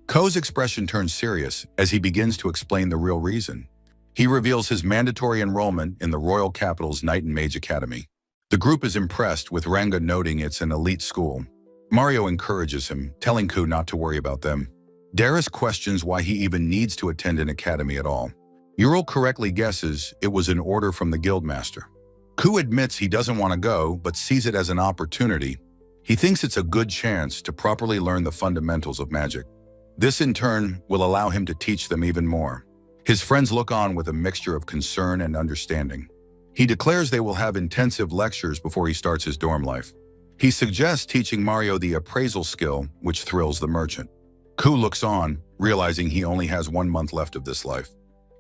Ko's expression turns serious as he begins to explain the real reason. He reveals his mandatory enrollment in the Royal Capital's Knight and Mage Academy. The group is impressed, with Ranga noting it's an elite school. Mario encourages him, telling Ku not to worry about them. Darius questions why he even needs to attend an academy at all. Ural correctly guesses it was an order from the guildmaster. Ku admits he doesn't want to go, but sees it as an opportunity. He thinks it's a good chance to properly learn the fundamentals of magic. This in turn will allow him to teach them even more. His friends look on with a mixture of concern and understanding. He declares they will have intensive lectures before he starts his dorm life. He suggests teaching Mario the appraisal skill, which thrills the merchant. Ku looks on, realizing he only has 1 month left of this life.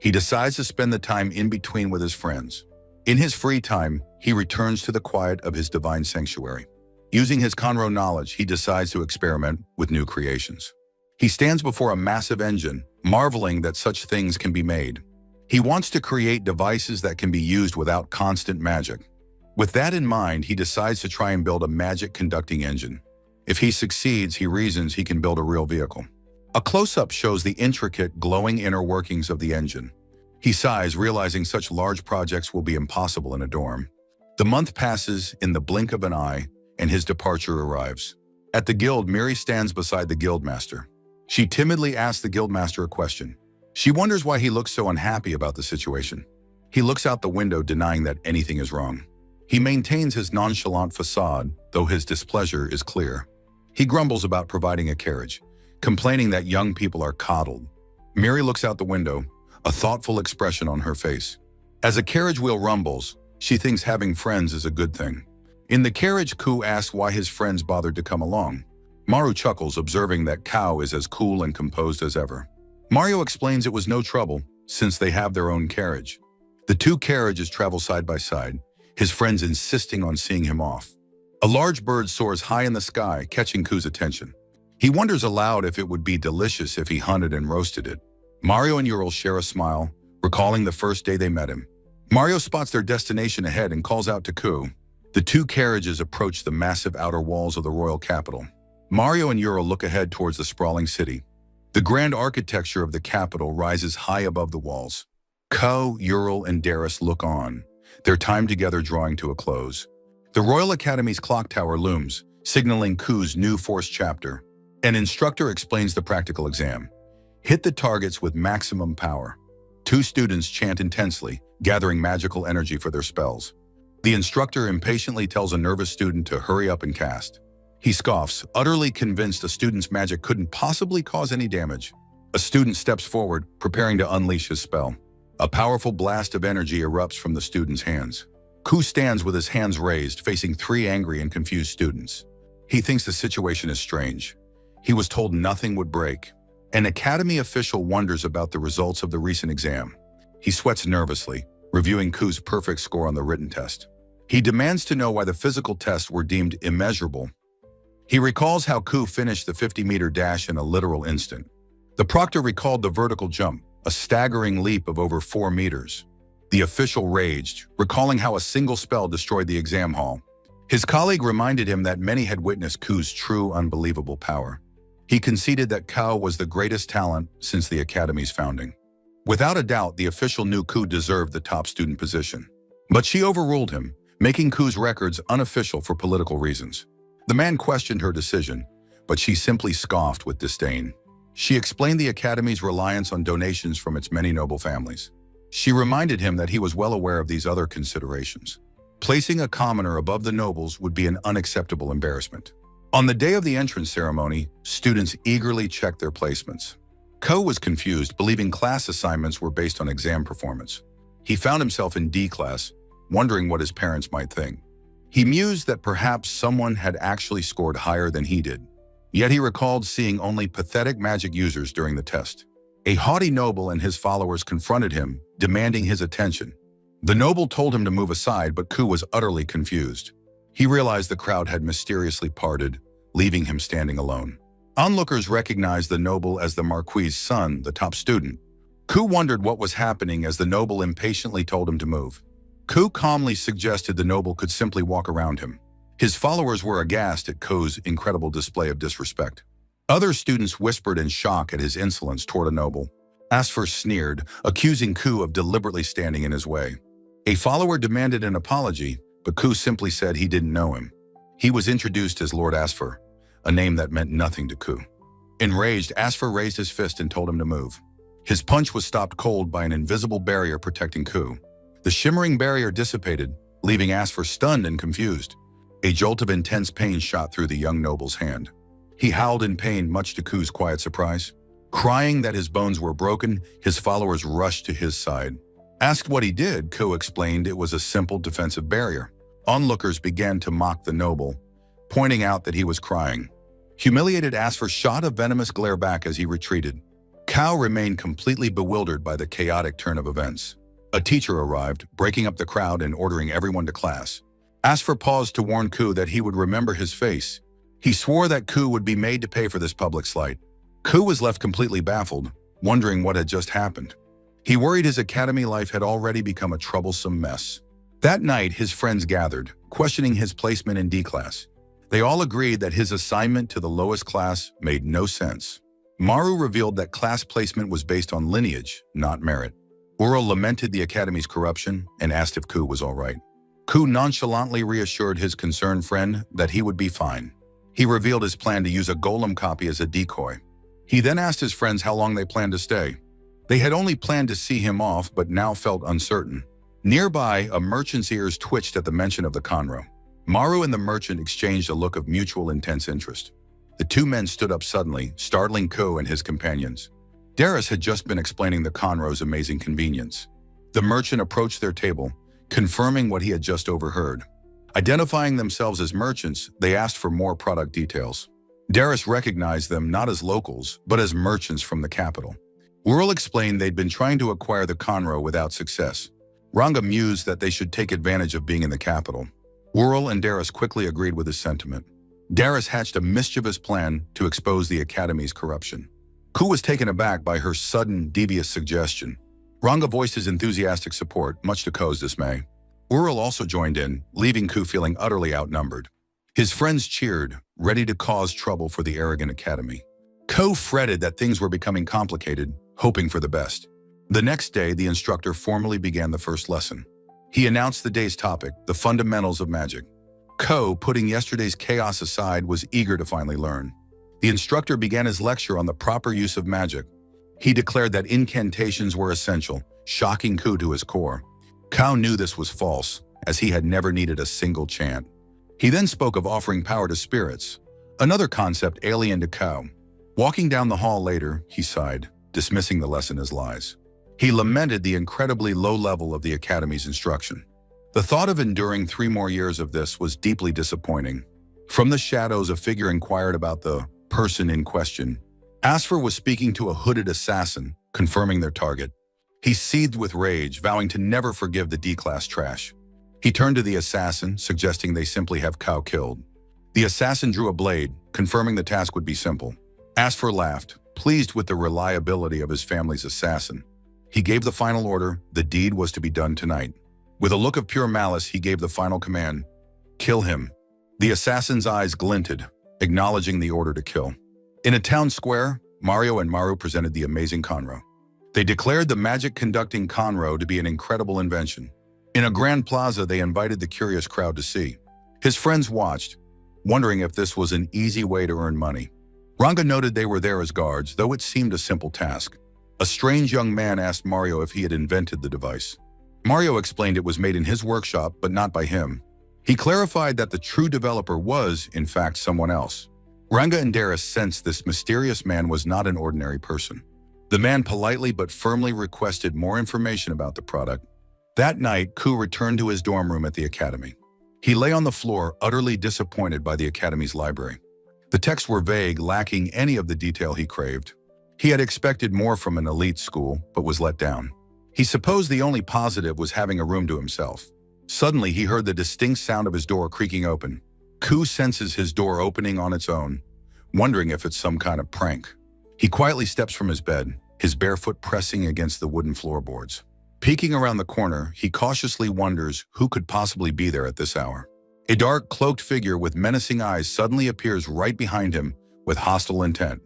He decides to spend the time in between with his friends. In his free time, he returns to the quiet of his divine sanctuary. Using his Conro knowledge, he decides to experiment with new creations. He stands before a massive engine, marveling that such things can be made. He wants to create devices that can be used without constant magic. With that in mind, he decides to try and build a magic conducting engine. If he succeeds, he reasons he can build a real vehicle. A close-up shows the intricate, glowing inner workings of the engine. He sighs, realizing such large projects will be impossible in a dorm. The month passes in the blink of an eye, and his departure arrives. At the guild, Miri stands beside the guildmaster. She timidly asks the guildmaster a question. She wonders why he looks so unhappy about the situation. He looks out the window, denying that anything is wrong. He maintains his nonchalant facade, though his displeasure is clear. He grumbles about providing a carriage, complaining that young people are coddled. Miri looks out the window, a thoughtful expression on her face. As a carriage wheel rumbles, she thinks having friends is a good thing. In the carriage, Ku asks why his friends bothered to come along. Maru chuckles, observing that Kao is as cool and composed as ever. Mario explains it was no trouble, since they have their own carriage. The two carriages travel side by side, his friends insisting on seeing him off. A large bird soars high in the sky, catching Ku's attention. He wonders aloud if it would be delicious if he hunted and roasted it. Mario and Ural share a smile, recalling the first day they met him. Mario spots their destination ahead and calls out to Ku. The two carriages approach the massive outer walls of the royal capital. Mario and Ural look ahead towards the sprawling city. The grand architecture of the capital rises high above the walls. Ko, Ural, and Darius look on, their time together drawing to a close. The Royal Academy's clock tower looms, signaling Ku's new force chapter. An instructor explains the practical exam. Hit the targets with maximum power. Two students chant intensely, gathering magical energy for their spells. The instructor impatiently tells a nervous student to hurry up and cast. He scoffs, utterly convinced a student's magic couldn't possibly cause any damage. A student steps forward, preparing to unleash his spell. A powerful blast of energy erupts from the student's hands. Ku stands with his hands raised, facing three angry and confused students. He thinks the situation is strange. He was told nothing would break. An academy official wonders about the results of the recent exam. He sweats nervously, reviewing Ku's perfect score on the written test. He demands to know why the physical tests were deemed immeasurable. He recalls how Ku finished the 50-meter dash in a literal instant. The proctor recalled the vertical jump, a staggering leap of over 4 meters. The official raged, recalling how a single spell destroyed the exam hall. His colleague reminded him that many had witnessed Ku's true, unbelievable power. He conceded that Kao was the greatest talent since the academy's founding. Without a doubt, the official knew Ku deserved the top student position. But she overruled him, making Ku's records unofficial for political reasons. The man questioned her decision, but she simply scoffed with disdain. She explained the academy's reliance on donations from its many noble families. She reminded him that he was well aware of these other considerations. Placing a commoner above the nobles would be an unacceptable embarrassment. On the day of the entrance ceremony, students eagerly checked their placements. Ko was confused, believing class assignments were based on exam performance. He found himself in D class, wondering what his parents might think. He mused that perhaps someone had actually scored higher than he did. Yet he recalled seeing only pathetic magic users during the test. A haughty noble and his followers confronted him, demanding his attention. The noble told him to move aside, but Ku was utterly confused. He realized the crowd had mysteriously parted, leaving him standing alone. Onlookers recognized the noble as the Marquis's son, the top student. Ku wondered what was happening as the noble impatiently told him to move. Ku calmly suggested the noble could simply walk around him. His followers were aghast at Ku's incredible display of disrespect. Other students whispered in shock at his insolence toward a noble. Asfer sneered, accusing Ku of deliberately standing in his way. A follower demanded an apology, but Ku simply said he didn't know him. He was introduced as Lord Asfer, a name that meant nothing to Ku. Enraged, Asfer raised his fist and told him to move. His punch was stopped cold by an invisible barrier protecting Ku. The shimmering barrier dissipated, leaving Asfer stunned and confused. A jolt of intense pain shot through the young noble's hand. He howled in pain, much to Ku's quiet surprise. Crying that his bones were broken, his followers rushed to his side. Asked what he did, Ku explained it was a simple defensive barrier. Onlookers began to mock the noble, pointing out that he was crying. Humiliated, Asfer shot a venomous glare back as he retreated. Kao remained completely bewildered by the chaotic turn of events. A teacher arrived, breaking up the crowd and ordering everyone to class. Asfer paused to warn Ku that he would remember his face. He swore that Ku would be made to pay for this public slight. Ku was left completely baffled, wondering what had just happened. He worried his academy life had already become a troublesome mess. That night, his friends gathered, questioning his placement in D class. They all agreed that his assignment to the lowest class made no sense. Maru revealed that class placement was based on lineage, not merit. Ural lamented the academy's corruption and asked if Ku was all right. Ku nonchalantly reassured his concerned friend that he would be fine. He revealed his plan to use a golem copy as a decoy. He then asked his friends how long they planned to stay. They had only planned to see him off, but now felt uncertain. Nearby, a merchant's ears twitched at the mention of the Conro. Maru and the merchant exchanged a look of mutual intense interest. The two men stood up suddenly, startling Ku and his companions. Darius had just been explaining the Conro's amazing convenience. The merchant approached their table, confirming what he had just overheard. Identifying themselves as merchants, they asked for more product details. Darius recognized them not as locals, but as merchants from the capital. Ural explained they'd been trying to acquire the Conro without success. Ranga mused that they should take advantage of being in the capital. Ural and Darius quickly agreed with his sentiment. Darius hatched a mischievous plan to expose the academy's corruption. Ku was taken aback by her sudden, devious suggestion. Ranga voiced his enthusiastic support, much to Ko's dismay. Ural also joined in, leaving Ku feeling utterly outnumbered. His friends cheered, ready to cause trouble for the arrogant academy. Ko fretted that things were becoming complicated, hoping for the best. The next day, the instructor formally began the first lesson. He announced the day's topic, the fundamentals of magic. Ko, putting yesterday's chaos aside, was eager to finally learn. The instructor began his lecture on the proper use of magic. He declared that incantations were essential, shocking Ku to his core. Kao knew this was false, as he had never needed a single chant. He then spoke of offering power to spirits, another concept alien to Kao. Walking down the hall later, he sighed, dismissing the lesson as lies. He lamented the incredibly low level of the academy's instruction. The thought of enduring 3 more years of this was deeply disappointing. From the shadows, a figure inquired about the person in question. Asfer was speaking to a hooded assassin, confirming their target. He seethed with rage, vowing to never forgive the D-class trash. He turned to the assassin, suggesting they simply have Kao killed. The assassin drew a blade, confirming the task would be simple. Asfer laughed, pleased with the reliability of his family's assassin. He gave the final order, the deed was to be done tonight. With a look of pure malice, he gave the final command, kill him. The assassin's eyes glinted, acknowledging the order to kill. In a town square, Mario and Maru presented the amazing Conro. They declared the magic-conducting Conro to be an incredible invention. In a grand plaza, they invited the curious crowd to see. His friends watched, wondering if this was an easy way to earn money. Ranga noted they were there as guards, though it seemed a simple task. A strange young man asked Mario if he had invented the device. Mario explained it was made in his workshop, but not by him. He clarified that the true developer was, in fact, someone else. Ranga and Darius sensed this mysterious man was not an ordinary person. The man politely but firmly requested more information about the product. That night, Ku returned to his dorm room at the academy. He lay on the floor, utterly disappointed by the academy's library. The texts were vague, lacking any of the detail he craved. He had expected more from an elite school, but was let down. He supposed the only positive was having a room to himself. Suddenly, he heard the distinct sound of his door creaking open. Ku senses his door opening on its own, wondering if it's some kind of prank. He quietly steps from his bed, his bare foot pressing against the wooden floorboards. Peeking around the corner, he cautiously wonders who could possibly be there at this hour. A dark, cloaked figure with menacing eyes suddenly appears right behind him with hostile intent.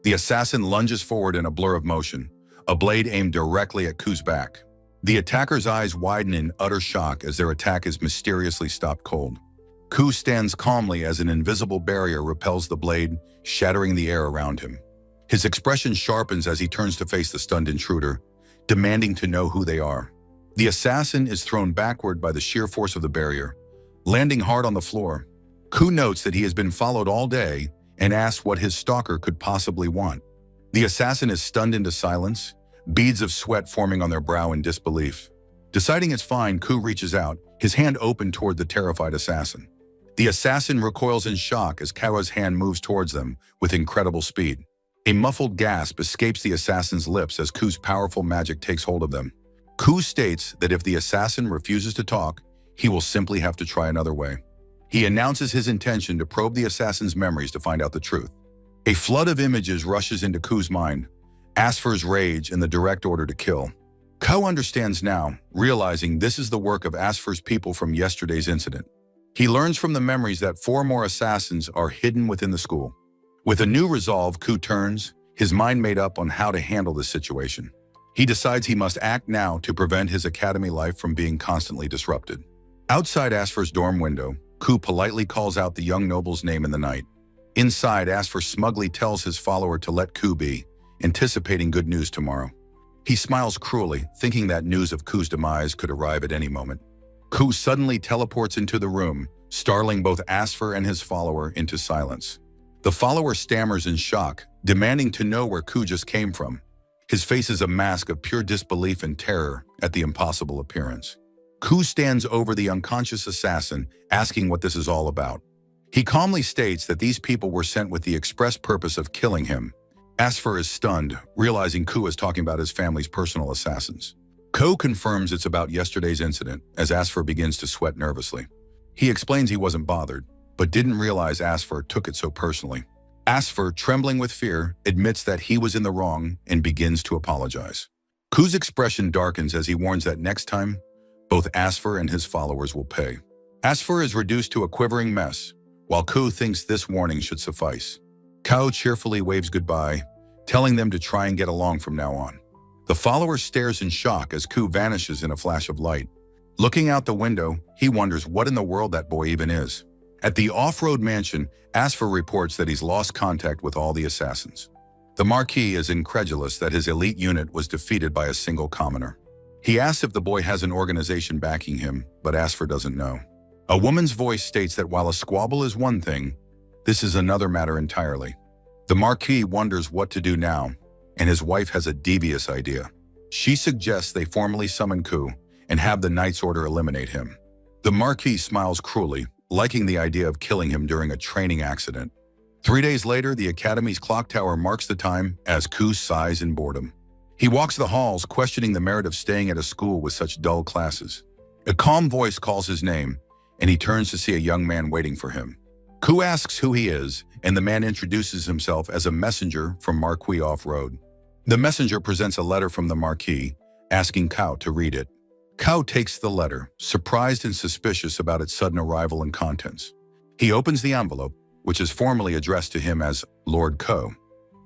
The assassin lunges forward in a blur of motion, a blade aimed directly at Ku's back. The attacker's eyes widen in utter shock as their attack is mysteriously stopped cold. Ku stands calmly as an invisible barrier repels the blade, shattering the air around him. His expression sharpens as he turns to face the stunned intruder, demanding to know who they are. The assassin is thrown backward by the sheer force of the barrier, landing hard on the floor. Ku notes that he has been followed all day and asks what his stalker could possibly want. The assassin is stunned into silence, beads of sweat forming on their brow in disbelief. Deciding it's fine, Ku reaches out, his hand open toward the terrified assassin. The assassin recoils in shock as Kawa's hand moves towards them with incredible speed. A muffled gasp escapes the assassin's lips as Ku's powerful magic takes hold of them. Ku states that if the assassin refuses to talk, he will simply have to try another way. He announces his intention to probe the assassin's memories to find out the truth. A flood of images rushes into Ku's mind, Asfer's rage and the direct order to kill. Ku understands now, realizing this is the work of Asfer's people from yesterday's incident. He learns from the memories that 4 more assassins are hidden within the school. With a new resolve, Ku turns, his mind made up on how to handle this situation. He decides he must act now to prevent his academy life from being constantly disrupted. Outside Asfer's dorm window, Ku politely calls out the young noble's name in the night. Inside, Asfer smugly tells his follower to let Ku be, anticipating good news tomorrow. He smiles cruelly, thinking that news of Ku's demise could arrive at any moment. Ku suddenly teleports into the room, startling both Asfer and his follower into silence. The follower stammers in shock, demanding to know where Ku just came from. His face is a mask of pure disbelief and terror at the impossible appearance. Ku stands over the unconscious assassin, asking what this is all about. He calmly states that these people were sent with the express purpose of killing him. Asfer is stunned, realizing Ku is talking about his family's personal assassins. Ku confirms it's about yesterday's incident as Asfer begins to sweat nervously. He explains he wasn't bothered, but didn't realize Asfer took it so personally. Asfer, trembling with fear, admits that he was in the wrong and begins to apologize. Ku's expression darkens as he warns that next time, both Asfer and his followers will pay. Asfer is reduced to a quivering mess, while Ku thinks this warning should suffice. Ku cheerfully waves goodbye, telling them to try and get along from now on. The follower stares in shock as Ku vanishes in a flash of light. Looking out the window, he wonders what in the world that boy even is. At the off-road mansion, Asfer reports that he's lost contact with all the assassins. The Marquis is incredulous that his elite unit was defeated by a single commoner. He asks if the boy has an organization backing him, but Asfer doesn't know. A woman's voice states that while a squabble is one thing, this is another matter entirely. The Marquis wonders what to do now, and his wife has a devious idea. She suggests they formally summon Ku and have the Knight's Order eliminate him. The Marquis smiles cruelly, liking the idea of killing him during a training accident. 3 days later, the Academy's clock tower marks the time as Ku sighs in boredom. He walks the halls, questioning the merit of staying at a school with such dull classes. A calm voice calls his name, and he turns to see a young man waiting for him. Ku asks who he is, and the man introduces himself as a messenger from Marquis Off-Road. The messenger presents a letter from the Marquis, asking Ku to read it. Ku takes the letter, surprised and suspicious about its sudden arrival and contents. He opens the envelope, which is formally addressed to him as Lord Ku.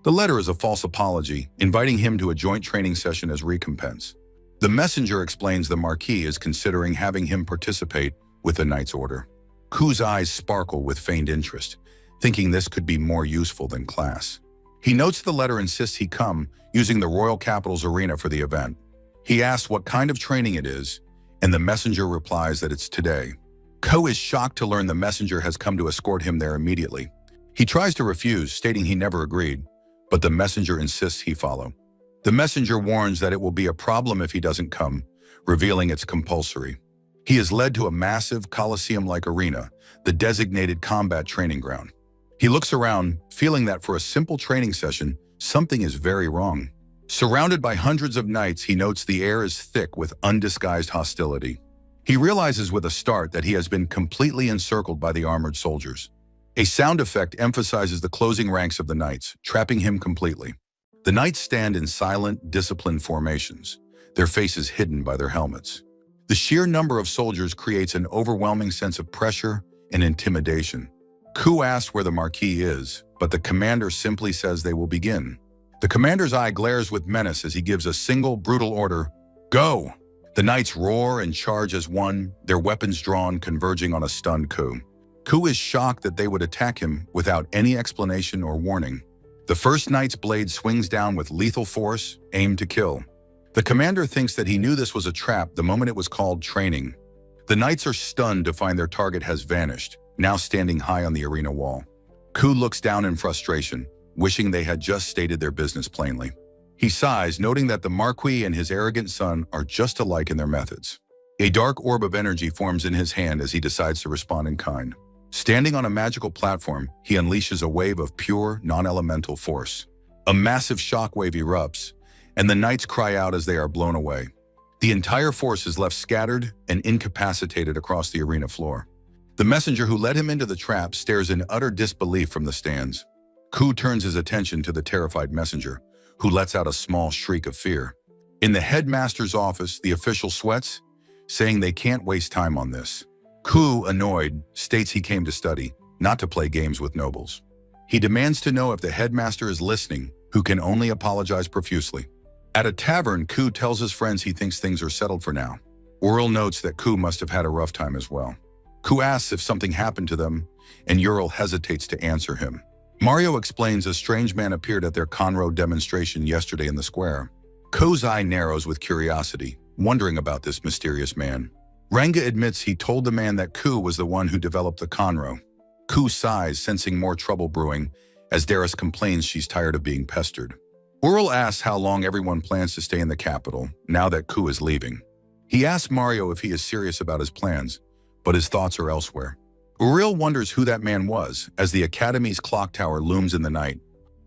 The letter is a false apology, inviting him to a joint training session as recompense. The messenger explains the Marquis is considering having him participate with the Knight's Order. Ku's eyes sparkle with feigned interest, thinking this could be more useful than class. He notes the letter insists he come, using the Royal Capital's arena for the event. He asks what kind of training it is, and the messenger replies that it's today. Ko is shocked to learn the messenger has come to escort him there immediately. He tries to refuse, stating he never agreed, but the messenger insists he follow. The messenger warns that it will be a problem if he doesn't come, revealing it's compulsory. He is led to a massive Colosseum-like arena, the designated combat training ground. He looks around, feeling that for a simple training session, something is very wrong. Surrounded by hundreds of knights, he notes the air is thick with undisguised hostility. He realizes with a start that he has been completely encircled by the armored soldiers. A sound effect emphasizes the closing ranks of the knights, trapping him completely. The knights stand in silent, disciplined formations, their faces hidden by their helmets. The sheer number of soldiers creates an overwhelming sense of pressure and intimidation. Ku asks where the marquis is, but the commander simply says they will begin. The commander's eye glares with menace as he gives a single, brutal order, "Go!" The knights roar and charge as one, their weapons drawn, converging on a stunned Ku. Ku is shocked that they would attack him without any explanation or warning. The first knight's blade swings down with lethal force, aimed to kill. The commander thinks that he knew this was a trap the moment it was called training. The knights are stunned to find their target has vanished, now standing high on the arena wall. Ku looks down in frustration, wishing they had just stated their business plainly. He sighs, noting that the Marquis and his arrogant son are just alike in their methods. A dark orb of energy forms in his hand as he decides to respond in kind. Standing on a magical platform, he unleashes a wave of pure, non-elemental force. A massive shockwave erupts, and the knights cry out as they are blown away. The entire force is left scattered and incapacitated across the arena floor. The messenger who led him into the trap stares in utter disbelief from the stands. Ku turns his attention to the terrified messenger, who lets out a small shriek of fear. In the headmaster's office, the official sweats, saying they can't waste time on this. Ku, annoyed, states he came to study, not to play games with nobles. He demands to know if the headmaster is listening, who can only apologize profusely. At a tavern, Ku tells his friends he thinks things are settled for now. Ural notes that Ku must have had a rough time as well. Ku asks if something happened to them, and Ural hesitates to answer him. Mario explains a strange man appeared at their Conroe demonstration yesterday in the square. Ku's eye narrows with curiosity, wondering about this mysterious man. Ranga admits he told the man that Ku was the one who developed the Conroe. Ku sighs, sensing more trouble brewing, as Darius complains she's tired of being pestered. Ural asks how long everyone plans to stay in the capital, now that Ku is leaving. He asks Mario if he is serious about his plans, but his thoughts are elsewhere. Uriel wonders who that man was, as the Academy's clock tower looms in the night.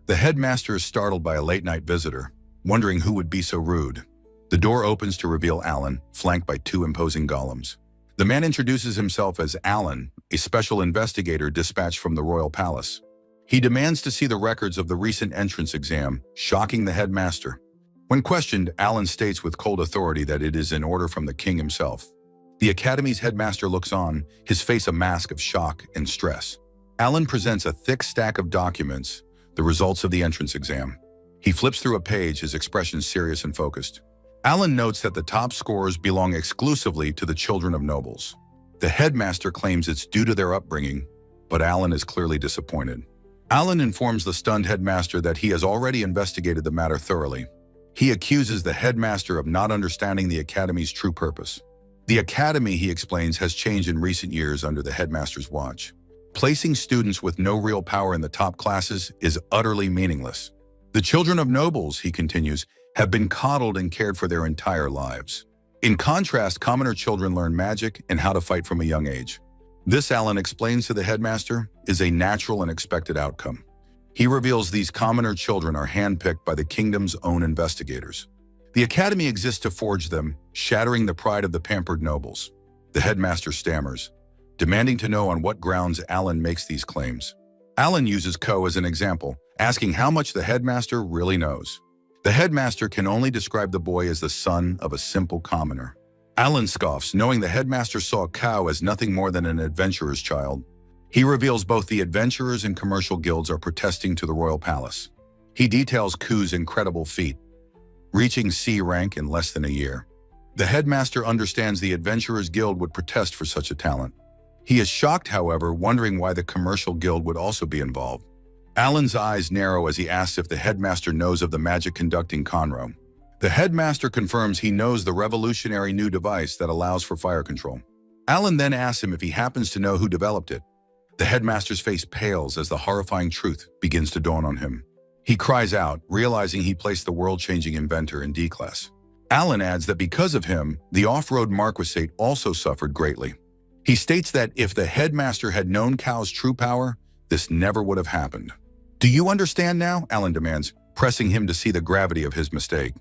The headmaster is startled by a late-night visitor, wondering who would be so rude. The door opens to reveal Alan, flanked by two imposing golems. The man introduces himself as Alan, a special investigator dispatched from the royal palace. He demands to see the records of the recent entrance exam, shocking the headmaster. When questioned, Alan states with cold authority that it is an order from the king himself. The Academy's headmaster looks on, his face a mask of shock and stress. Alan presents a thick stack of documents, the results of the entrance exam. He flips through a page, his expression serious and focused. Alan notes that the top scores belong exclusively to the children of nobles. The headmaster claims it's due to their upbringing, but Alan is clearly disappointed. Alan informs the stunned headmaster that he has already investigated the matter thoroughly. He accuses the headmaster of not understanding the Academy's true purpose. The Academy, he explains, has changed in recent years under the headmaster's watch. Placing students with no real power in the top classes is utterly meaningless. The children of nobles, he continues, have been coddled and cared for their entire lives. In contrast, commoner children learn magic and how to fight from a young age. This, Alan explains to the headmaster, is a natural and expected outcome. He reveals these commoner children are handpicked by the kingdom's own investigators. The Academy exists to forge them, shattering the pride of the pampered nobles. The headmaster stammers, demanding to know on what grounds Alan makes these claims. Alan uses Ko as an example, asking how much the headmaster really knows. The headmaster can only describe the boy as the son of a simple commoner. Alan scoffs, knowing the headmaster saw Ko as nothing more than an adventurer's child. He reveals both the adventurers and commercial guilds are protesting to the royal palace. He details Ku's incredible feat, reaching C rank in less than a year. The headmaster understands the Adventurers Guild would protest for such a talent. He is shocked, however, wondering why the Commercial Guild would also be involved. Alan's eyes narrow as he asks if the headmaster knows of the magic conducting Conroe. The headmaster confirms he knows the revolutionary new device that allows for fire control. Alan then asks him if he happens to know who developed it. The headmaster's face pales as the horrifying truth begins to dawn on him. He cries out, realizing he placed the world-changing inventor in D class. Alan adds that because of him, the off-road marquisate also suffered greatly. He states that if the headmaster had known Cao's true power, this never would have happened. "Do you understand now?" Alan demands, pressing him to see the gravity of his mistake.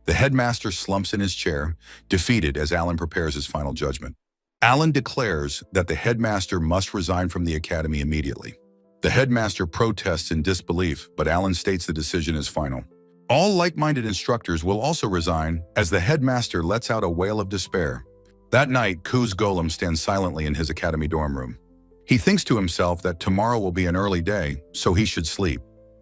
The headmaster slumps in his chair, defeated as Alan prepares his final judgment. Alan declares that the headmaster must resign from the academy immediately. The headmaster protests in disbelief, but Alan states the decision is final. All like-minded instructors will also resign as the headmaster lets out a wail of despair. That night, Ku's golem stands silently in his academy dorm room. He thinks to himself that tomorrow will be an early day, so he should sleep.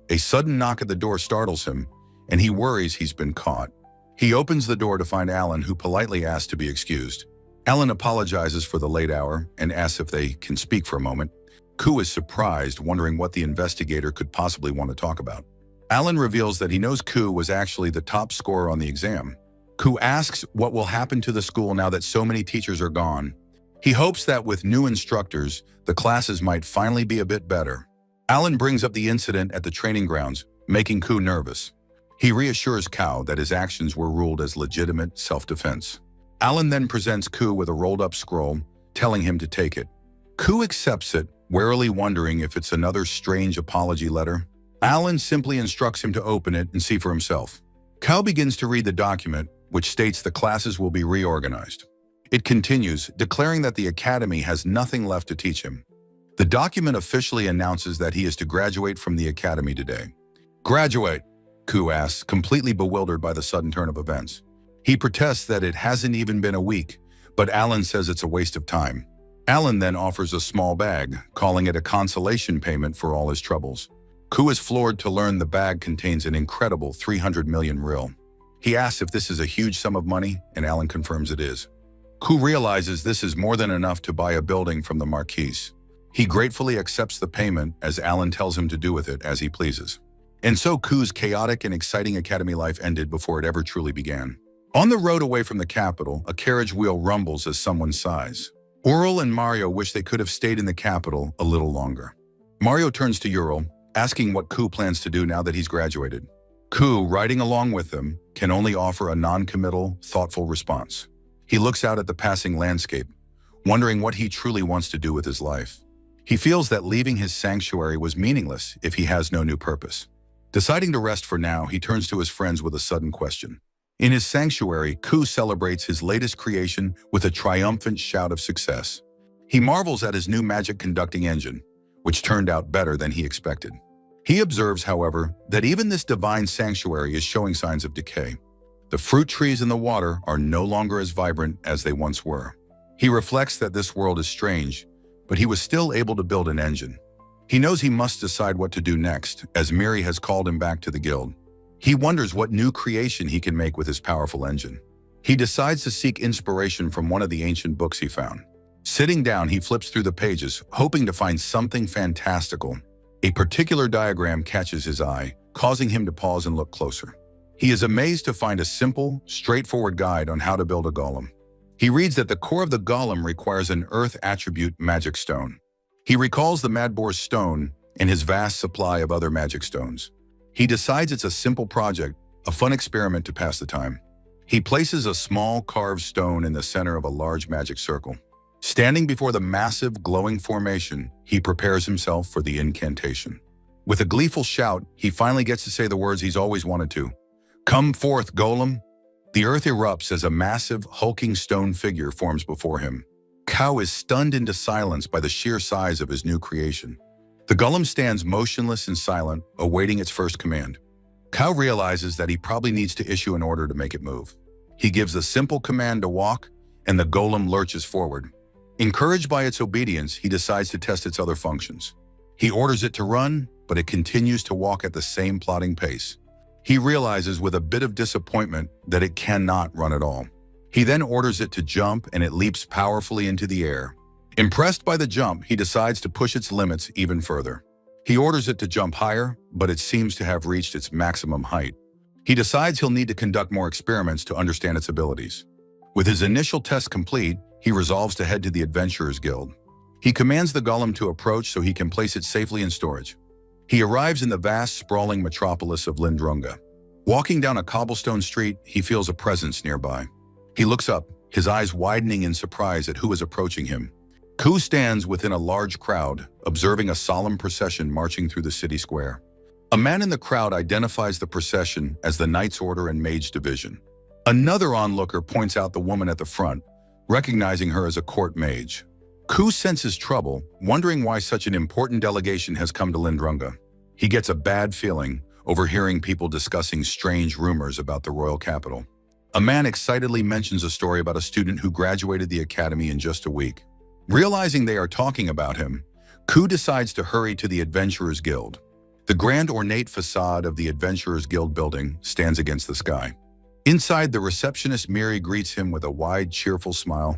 A sudden knock at the door startles him, and he worries he's been caught. He opens the door to find Alan, who politely asks to be excused. Alan apologizes for the late hour and asks if they can speak for a moment. Ku is surprised, wondering what the investigator could possibly want to talk about. Alan reveals that he knows Ku was actually the top scorer on the exam. Ku asks what will happen to the school now that so many teachers are gone. He hopes that with new instructors, the classes might finally be a bit better. Alan brings up the incident at the training grounds, making Ku nervous. He reassures Cao that his actions were ruled as legitimate self-defense. Alan then presents Ku with a rolled-up scroll, telling him to take it. Ku accepts it, warily wondering if it's another strange apology letter. Alan simply instructs him to open it and see for himself. Cao begins to read the document, which states the classes will be reorganized. It continues, declaring that the academy has nothing left to teach him. The document officially announces that he is to graduate from the academy today. "Graduate?" Ku asks, completely bewildered by the sudden turn of events. He protests that it hasn't even been a week, but Alan says it's a waste of time. Alan then offers a small bag, calling it a consolation payment for all his troubles. Ku is floored to learn the bag contains an incredible 300 million ril. He asks if this is a huge sum of money, and Alan confirms it is. Ku realizes this is more than enough to buy a building from the Marquise. He gratefully accepts the payment as Alan tells him to do with it as he pleases. And so Ku's chaotic and exciting academy life ended before it ever truly began. On the road away from the capital, a carriage wheel rumbles as someone sighs. Ural and Mario wish they could have stayed in the capital a little longer. Mario turns to Ural, asking what Ku plans to do now that he's graduated. Ku, riding along with them, can only offer a non-committal, thoughtful response. He looks out at the passing landscape, wondering what he truly wants to do with his life. He feels that leaving his sanctuary was meaningless if he has no new purpose. Deciding to rest for now, he turns to his friends with a sudden question. In his sanctuary, Ku celebrates his latest creation with a triumphant shout of success. He marvels at his new magic-conducting engine, which turned out better than he expected. He observes, however, that even this divine sanctuary is showing signs of decay. The fruit trees in the water are no longer as vibrant as they once were. He reflects that this world is strange, but he was still able to build an engine. He knows he must decide what to do next, as Miri has called him back to the guild. He wonders what new creation he can make with his powerful engine. He decides to seek inspiration from one of the ancient books he found. Sitting down, he flips through the pages, hoping to find something fantastical. A particular diagram catches his eye, causing him to pause and look closer. He is amazed to find a simple, straightforward guide on how to build a golem. He reads that the core of the golem requires an earth attribute magic stone. He recalls the Madbor's stone and his vast supply of other magic stones. He decides it's a simple project, a fun experiment to pass the time. He places a small carved stone in the center of a large magic circle. Standing before the massive, glowing formation, he prepares himself for the incantation. With a gleeful shout, he finally gets to say the words he's always wanted to. "Come forth, golem!" The earth erupts as a massive, hulking stone figure forms before him. Cao is stunned into silence by the sheer size of his new creation. The golem stands motionless and silent, awaiting its first command. Cao realizes that he probably needs to issue an order to make it move. He gives a simple command to walk, and the golem lurches forward. Encouraged by its obedience, he decides to test its other functions. He orders it to run, but it continues to walk at the same plodding pace. He realizes with a bit of disappointment that it cannot run at all. He then orders it to jump, and it leaps powerfully into the air. Impressed by the jump, he decides to push its limits even further. He orders it to jump higher, but it seems to have reached its maximum height. He decides he'll need to conduct more experiments to understand its abilities. With his initial test complete, he resolves to head to the Adventurers Guild. He commands the golem to approach so he can place it safely in storage. He arrives in the vast, sprawling metropolis of Lindrunga. Walking down a cobblestone street, he feels a presence nearby. He looks up, his eyes widening in surprise at who is approaching him. Ku stands within a large crowd, observing a solemn procession marching through the city square. A man in the crowd identifies the procession as the Knights Order and Mage Division. Another onlooker points out the woman at the front, recognizing her as a court mage. Ku senses trouble, wondering why such an important delegation has come to Lindrunga. He gets a bad feeling, overhearing people discussing strange rumors about the royal capital. A man excitedly mentions a story about a student who graduated the academy in just a week. Realizing they are talking about him, Ku decides to hurry to the Adventurers Guild. The grand ornate facade of the Adventurers Guild building stands against the sky. Inside, the receptionist Miri greets him with a wide, cheerful smile,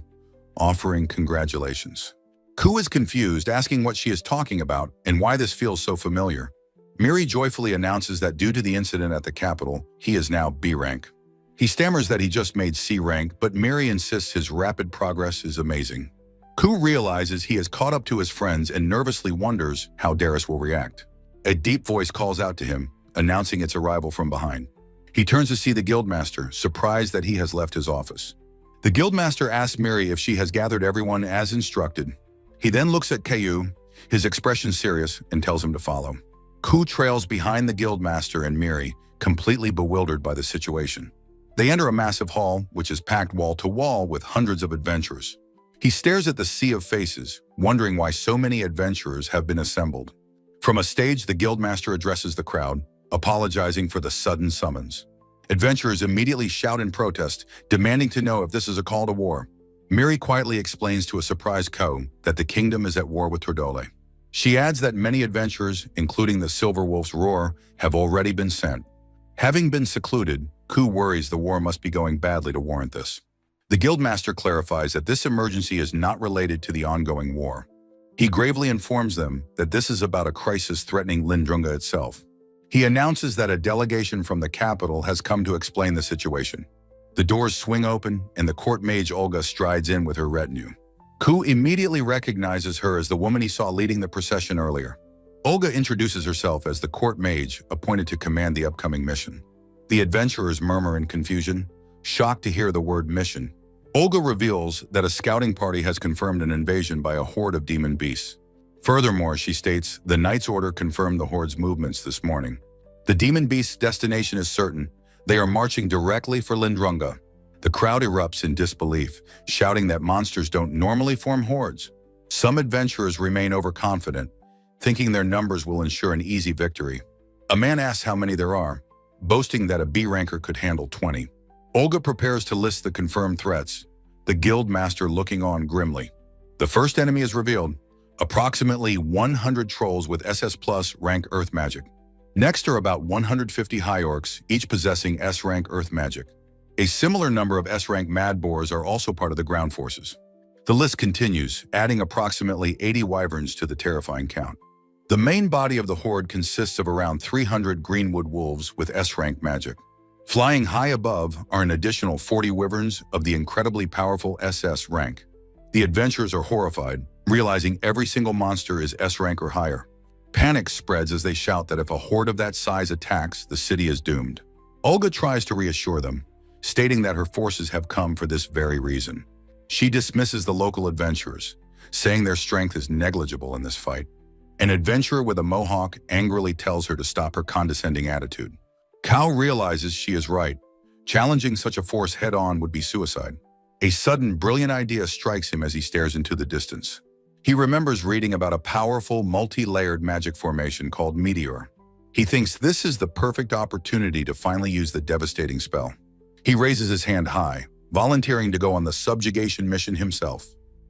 offering congratulations. Ku is confused, asking what she is talking about and why this feels so familiar. Miri joyfully announces that due to the incident at the capital, he is now B rank. He stammers that he just made C rank, but Miri insists his rapid progress is amazing. Ku realizes he has caught up to his friends and nervously wonders how Darius will react. A deep voice calls out to him, announcing its arrival from behind. He turns to see the guildmaster, surprised that he has left his office. The guildmaster asks Miri if she has gathered everyone as instructed. He then looks at Caillou, his expression serious, and tells him to follow. Ku trails behind the guildmaster and Miri, completely bewildered by the situation. They enter a massive hall, which is packed wall to wall with hundreds of adventurers. He stares at the sea of faces, wondering why so many adventurers have been assembled. From a stage, the guildmaster addresses the crowd, apologizing for the sudden summons. Adventurers immediately shout in protest, demanding to know if this is a call to war. Miri quietly explains to a surprised Ko that the kingdom is at war with Tordole. She adds that many adventurers, including the Silver Wolf's Roar, have already been sent. Having been secluded, Ku worries the war must be going badly to warrant this. The guildmaster clarifies that this emergency is not related to the ongoing war. He gravely informs them that this is about a crisis threatening Lindrunga itself. He announces that a delegation from the capital has come to explain the situation. The doors swing open, and the court mage Olga strides in with her retinue. Ku immediately recognizes her as the woman he saw leading the procession earlier. Olga introduces herself as the court mage appointed to command the upcoming mission. The adventurers murmur in confusion, shocked to hear the word mission. Olga reveals that a scouting party has confirmed an invasion by a horde of demon beasts. Furthermore, she states, the Knights Order confirmed the horde's movements this morning. The demon beast's destination is certain. They are marching directly for Lindrunga. The crowd erupts in disbelief, shouting that monsters don't normally form hordes. Some adventurers remain overconfident, thinking their numbers will ensure an easy victory. A man asks how many there are, boasting that a B ranker could handle 20. Olga prepares to list the confirmed threats, the guild master looking on grimly. The first enemy is revealed, approximately 100 trolls with SS Plus rank Earth magic. Next are about 150 high orcs, each possessing S rank Earth magic. A similar number of S rank mad boars are also part of the ground forces. The list continues, adding approximately 80 wyverns to the terrifying count. The main body of the horde consists of around 300 greenwood wolves with S rank magic. Flying high above are an additional 40 wyverns of the incredibly powerful SS rank. The adventurers are horrified, realizing every single monster is S rank or higher. Panic spreads as they shout that if a horde of that size attacks, the city is doomed. Olga tries to reassure them, stating that her forces have come for this very reason. She dismisses the local adventurers, saying their strength is negligible in this fight. An adventurer with a mohawk angrily tells her to stop her condescending attitude. Kao realizes she is right. Challenging such a force head-on would be suicide. A sudden, brilliant idea strikes him as he stares into the distance. He remembers reading about a powerful, multi-layered magic formation called Meteor. He thinks this is the perfect opportunity to finally use the devastating spell. He raises his hand high, volunteering to go on the subjugation mission himself.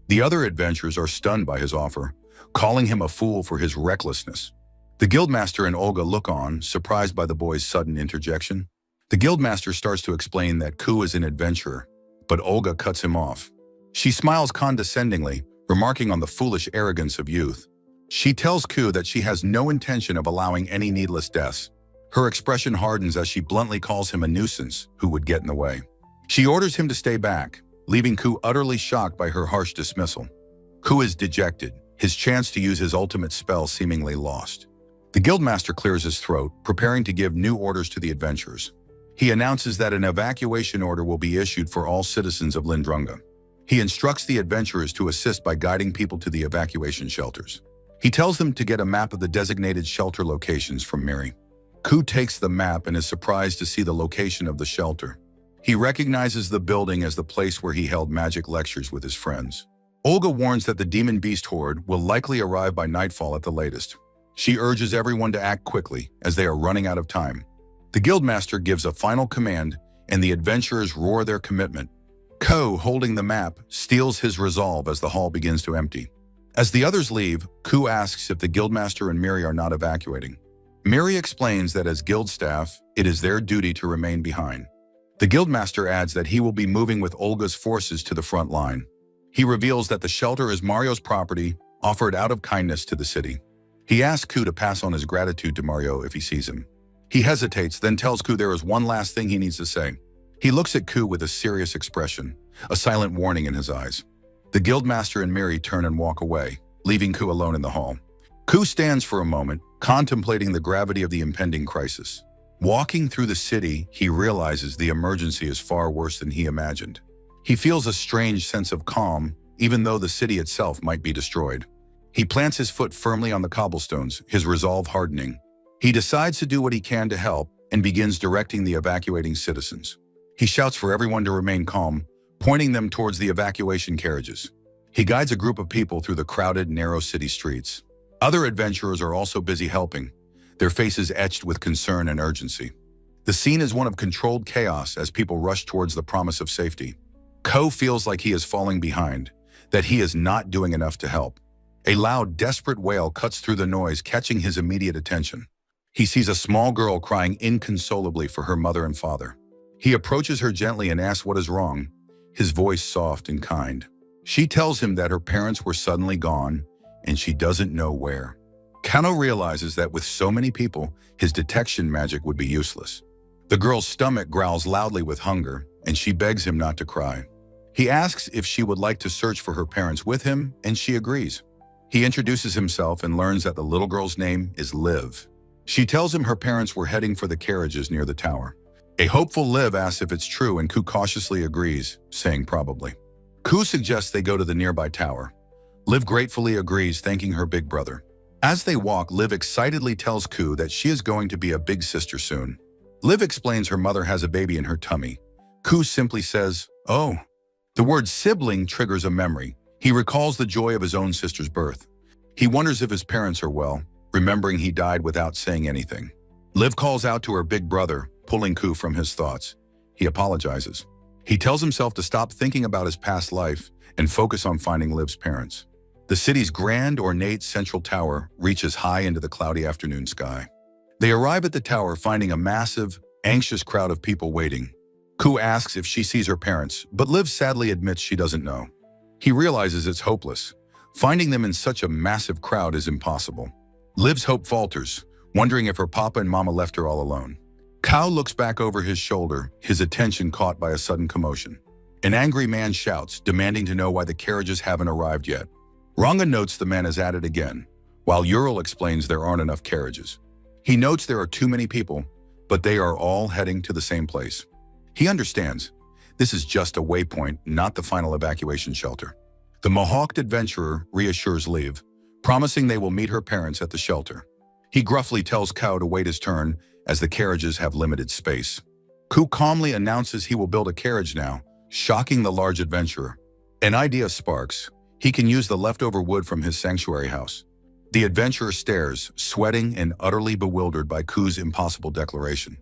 The other adventurers are stunned by his offer, calling him a fool for his recklessness. The guildmaster and Olga look on, surprised by the boy's sudden interjection. The guildmaster starts to explain that Ku is an adventurer, but Olga cuts him off. She smiles condescendingly, remarking on the foolish arrogance of youth. She tells Ku that she has no intention of allowing any needless deaths. Her expression hardens as she bluntly calls him a nuisance who would get in the way. She orders him to stay back, leaving Ku utterly shocked by her harsh dismissal. Ku is dejected, his chance to use his ultimate spell seemingly lost. The guildmaster clears his throat, preparing to give new orders to the adventurers. He announces that an evacuation order will be issued for all citizens of Lindrunga. He instructs the adventurers to assist by guiding people to the evacuation shelters. He tells them to get a map of the designated shelter locations from Miri. Ku takes the map and is surprised to see the location of the shelter. He recognizes the building as the place where he held magic lectures with his friends. Olga warns that the demon beast horde will likely arrive by nightfall at the latest. She urges everyone to act quickly, as they are running out of time. The guildmaster gives a final command, and the adventurers roar their commitment. Ko, holding the map, steals his resolve as the hall begins to empty. As the others leave, Ku asks if the guildmaster and Miri are not evacuating. Miri explains that as guild staff, it is their duty to remain behind. The guildmaster adds that he will be moving with Olga's forces to the front line. He reveals that the shelter is Mario's property, offered out of kindness to the city. He asks Ku to pass on his gratitude to Mario if he sees him. He hesitates, then tells Ku there is one last thing he needs to say. He looks at Ku with a serious expression, a silent warning in his eyes. The guildmaster and Miri turn and walk away, leaving Ku alone in the hall. Ku stands for a moment, contemplating the gravity of the impending crisis. Walking through the city, he realizes the emergency is far worse than he imagined. He feels a strange sense of calm, even though the city itself might be destroyed. He plants his foot firmly on the cobblestones, his resolve hardening. He decides to do what he can to help and begins directing the evacuating citizens. He shouts for everyone to remain calm, pointing them towards the evacuation carriages. He guides a group of people through the crowded, narrow city streets. Other adventurers are also busy helping, their faces etched with concern and urgency. The scene is one of controlled chaos as people rush towards the promise of safety. Ko feels like he is falling behind, that he is not doing enough to help. A loud, desperate wail cuts through the noise, catching his immediate attention. He sees a small girl crying inconsolably for her mother and father. He approaches her gently and asks what is wrong, his voice soft and kind. She tells him that her parents were suddenly gone, and she doesn't know where. Kano realizes that with so many people, his detection magic would be useless. The girl's stomach growls loudly with hunger, and she begs him not to cry. He asks if she would like to search for her parents with him, and she agrees. He introduces himself and learns that the little girl's name is Liv. She tells him her parents were heading for the carriages near the tower. A hopeful Liv asks if it's true, and Ku cautiously agrees, saying probably. Ku suggests they go to the nearby tower. Liv gratefully agrees, thanking her big brother. As they walk, Liv excitedly tells Ku that she is going to be a big sister soon. Liv explains her mother has a baby in her tummy. Ku simply says, "Oh." The word sibling triggers a memory. He recalls the joy of his own sister's birth. He wonders if his parents are well, remembering he died without saying anything. Liv calls out to her big brother, pulling Ku from his thoughts. He apologizes. He tells himself to stop thinking about his past life and focus on finding Liv's parents. The city's grand, ornate central tower reaches high into the cloudy afternoon sky. They arrive at the tower, finding a massive, anxious crowd of people waiting. Ku asks if she sees her parents, but Liv sadly admits she doesn't know. He realizes it's hopeless. Finding them in such a massive crowd is impossible. Liv's hope falters, wondering if her papa and mama left her all alone. Kao looks back over his shoulder, his attention caught by a sudden commotion. An angry man shouts, demanding to know why the carriages haven't arrived yet. Ranga notes the man is at it again, while Ural explains there aren't enough carriages. He notes there are too many people, but they are all heading to the same place. He understands. This is just a waypoint, not the final evacuation shelter. The Mohawked adventurer reassures Liv, promising they will meet her parents at the shelter. He gruffly tells Kao to wait his turn, as the carriages have limited space. Ku calmly announces he will build a carriage now, shocking the large adventurer. An idea sparks. He can use the leftover wood from his sanctuary house. The adventurer stares, sweating and utterly bewildered by Ku's impossible declaration.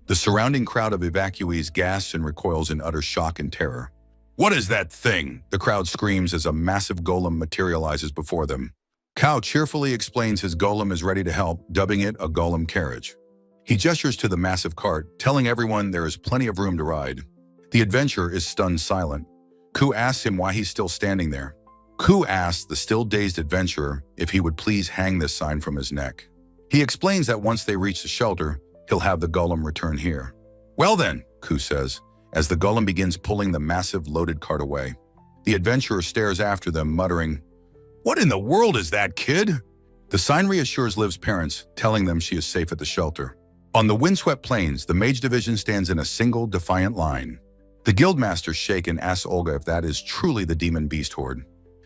The surrounding crowd of evacuees gasps and recoils in utter shock and terror. "What is that thing?" the crowd screams as a massive golem materializes before them. Kao cheerfully explains his golem is ready to help, dubbing it a golem carriage. He gestures to the massive cart, telling everyone there is plenty of room to ride. The adventurer is stunned silent. Ku asks him why he's still standing there. Ku asks the still-dazed adventurer if he would please hang this sign from his neck. He explains that once they reach the shelter, he'll have the golem return here. Well then, Ku says, as the golem begins pulling the massive loaded cart away. The adventurer stares after them, muttering, "What in the world is that, kid?" The sign reassures Liv's parents, telling them she is safe at the shelter. On the windswept plains, the mage division stands in a single, defiant line. The guildmasters shake and ask Olga if that is truly the demon beast horde.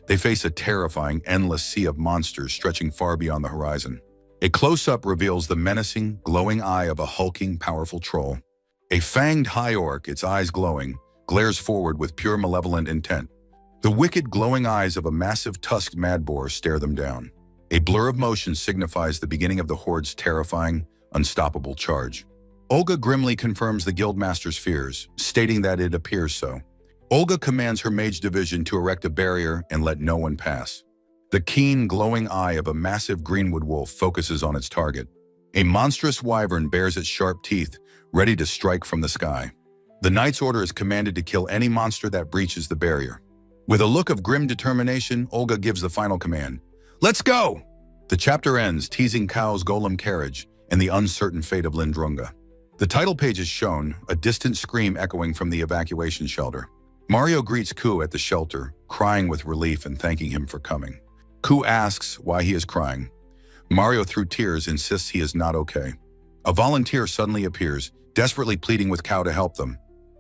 They face a terrifying, endless sea of monsters stretching far beyond the horizon. A close-up reveals the menacing, glowing eye of a hulking, powerful troll. A fanged high orc, its eyes glowing, glares forward with pure malevolent intent. The wicked, glowing eyes of a massive tusked madboar stare them down. A blur of motion signifies the beginning of the horde's terrifying, unstoppable charge. Olga grimly confirms the guildmaster's fears, stating that it appears so. Olga commands her mage division to erect a barrier and let no one pass. The keen, glowing eye of a massive greenwood wolf focuses on its target. A monstrous wyvern bares its sharp teeth, ready to strike from the sky. The knight's order is commanded to kill any monster that breaches the barrier. With a look of grim determination, Olga gives the final command. "Let's go!" The chapter ends, teasing Kao's golem carriage and the uncertain fate of Lindrunga. The title page is shown, a distant scream echoing from the evacuation shelter. Mario greets Ku at the shelter, crying with relief and thanking him for coming. Ku asks why he is crying. Mario, through tears, insists he is not okay. A volunteer suddenly appears, desperately pleading with Kao to help them.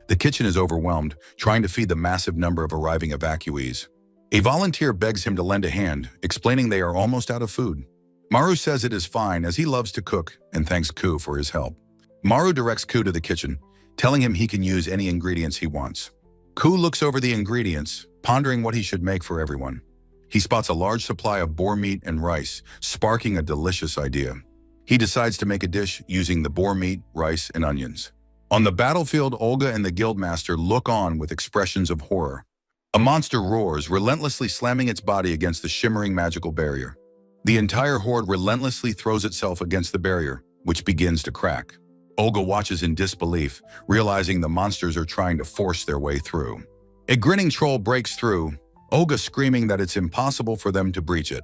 The kitchen is overwhelmed, trying to feed the massive number of arriving evacuees. A volunteer begs him to lend a hand, explaining they are almost out of food. Maru says it is fine as he loves to cook and thanks Ku for his help. Maru directs Ku to the kitchen, telling him he can use any ingredients he wants. Ku looks over the ingredients, pondering what he should make for everyone. He spots a large supply of boar meat and rice, sparking a delicious idea. He decides to make a dish using the boar meat, rice, and onions. On the battlefield, Olga and the guildmaster look on with expressions of horror. A monster roars, relentlessly slamming its body against the shimmering magical barrier. The entire horde relentlessly throws itself against the barrier, which begins to crack. Olga watches in disbelief, realizing the monsters are trying to force their way through. A grinning troll breaks through, Olga screaming that it's impossible for them to breach it.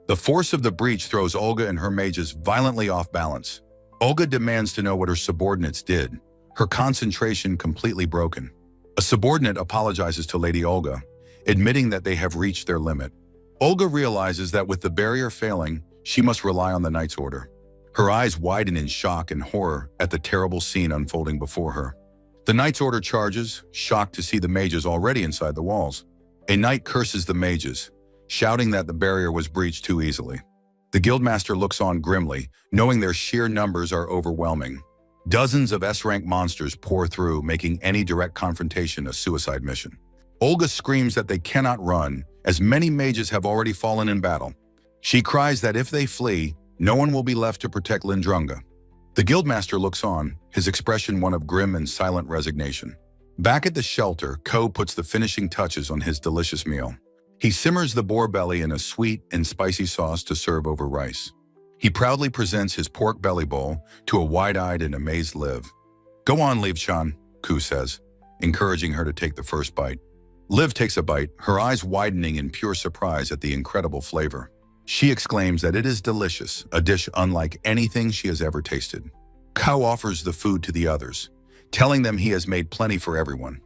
The force of the breach throws Olga and her mages violently off balance. Olga demands to know what her subordinates did, her concentration completely broken. A subordinate apologizes to Lady Olga, admitting that they have reached their limit. Olga realizes that with the barrier failing, she must rely on the knight's order. Her eyes widen in shock and horror at the terrible scene unfolding before her. The knight's order charges, shocked to see the mages already inside the walls. A knight curses the mages, shouting that the barrier was breached too easily. The guildmaster looks on grimly, knowing their sheer numbers are overwhelming. Dozens of S-rank monsters pour through, making any direct confrontation a suicide mission. Olga screams that they cannot run, as many mages have already fallen in battle. She cries that if they flee, no one will be left to protect Lindrunga. The guildmaster looks on, his expression one of grim and silent resignation. Back at the shelter, Ko puts the finishing touches on his delicious meal. He simmers the boar belly in a sweet and spicy sauce to serve over rice. He proudly presents his pork belly bowl to a wide-eyed and amazed Liv. "Go on, Liv-chan," Ku says, encouraging her to take the first bite. Liv takes a bite, her eyes widening in pure surprise at the incredible flavor. She exclaims that it is delicious, a dish unlike anything she has ever tasted. Kao offers the food to the others, telling them he has made plenty for everyone.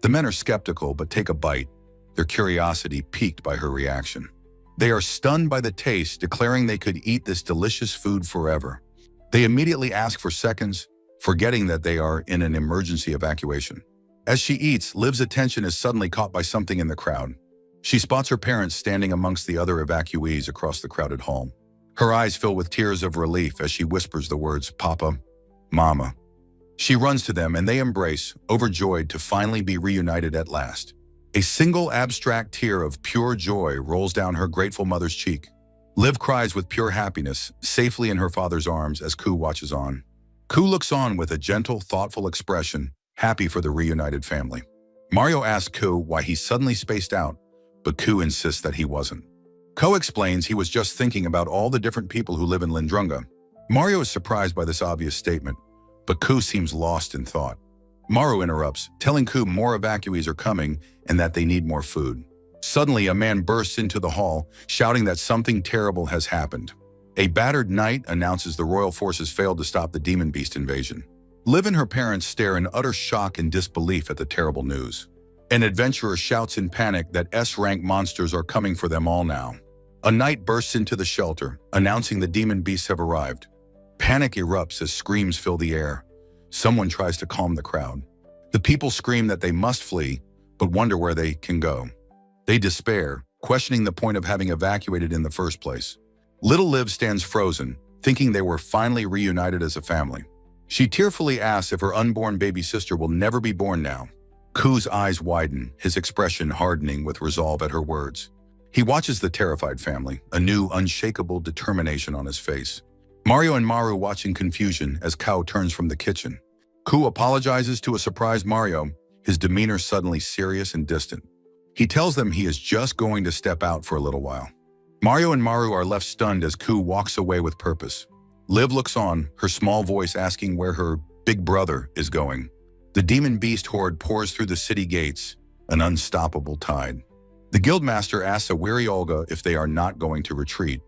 The men are skeptical but take a bite, their curiosity piqued by her reaction. They are stunned by the taste, declaring they could eat this delicious food forever. They immediately ask for seconds, forgetting that they are in an emergency evacuation. As she eats, Liv's attention is suddenly caught by something in the crowd. She spots her parents standing amongst the other evacuees across the crowded hall. Her eyes fill with tears of relief as she whispers the words, "Papa, Mama." She runs to them and they embrace, overjoyed to finally be reunited at last. A single abstract tear of pure joy rolls down her grateful mother's cheek. Liv cries with pure happiness, safely in her father's arms as Ku watches on. Ku looks on with a gentle, thoughtful expression, happy for the reunited family. Mario asks Ku why he suddenly spaced out, but Ku insists that he wasn't. Ko explains he was just thinking about all the different people who live in Lindrunga. Mario is surprised by this obvious statement, but Ku seems lost in thought. Maru interrupts, telling Ku more evacuees are coming and that they need more food. Suddenly, a man bursts into the hall, shouting that something terrible has happened. A battered knight announces the royal forces failed to stop the demon beast invasion. Liv and her parents stare in utter shock and disbelief at the terrible news. An adventurer shouts in panic that S-rank monsters are coming for them all now. A knight bursts into the shelter, announcing the demon beasts have arrived. Panic erupts as screams fill the air. Someone tries to calm the crowd. The people scream that they must flee, but wonder where they can go. They despair, questioning the point of having evacuated in the first place. Little Liv stands frozen, thinking they were finally reunited as a family. She tearfully asks if her unborn baby sister will never be born now. Ku's eyes widen, his expression hardening with resolve at her words. He watches the terrified family, a new, unshakable determination on his face. Mario and Maru watch in confusion as Kao turns from the kitchen. Ku apologizes to a surprised Mario, his demeanor suddenly serious and distant. He tells them he is just going to step out for a little while. Mario and Maru are left stunned as Ku walks away with purpose. Liv looks on, her small voice asking where her big brother is going. The demon beast horde pours through the city gates, an unstoppable tide. The guildmaster asks a weary Olga if they are not going to retreat.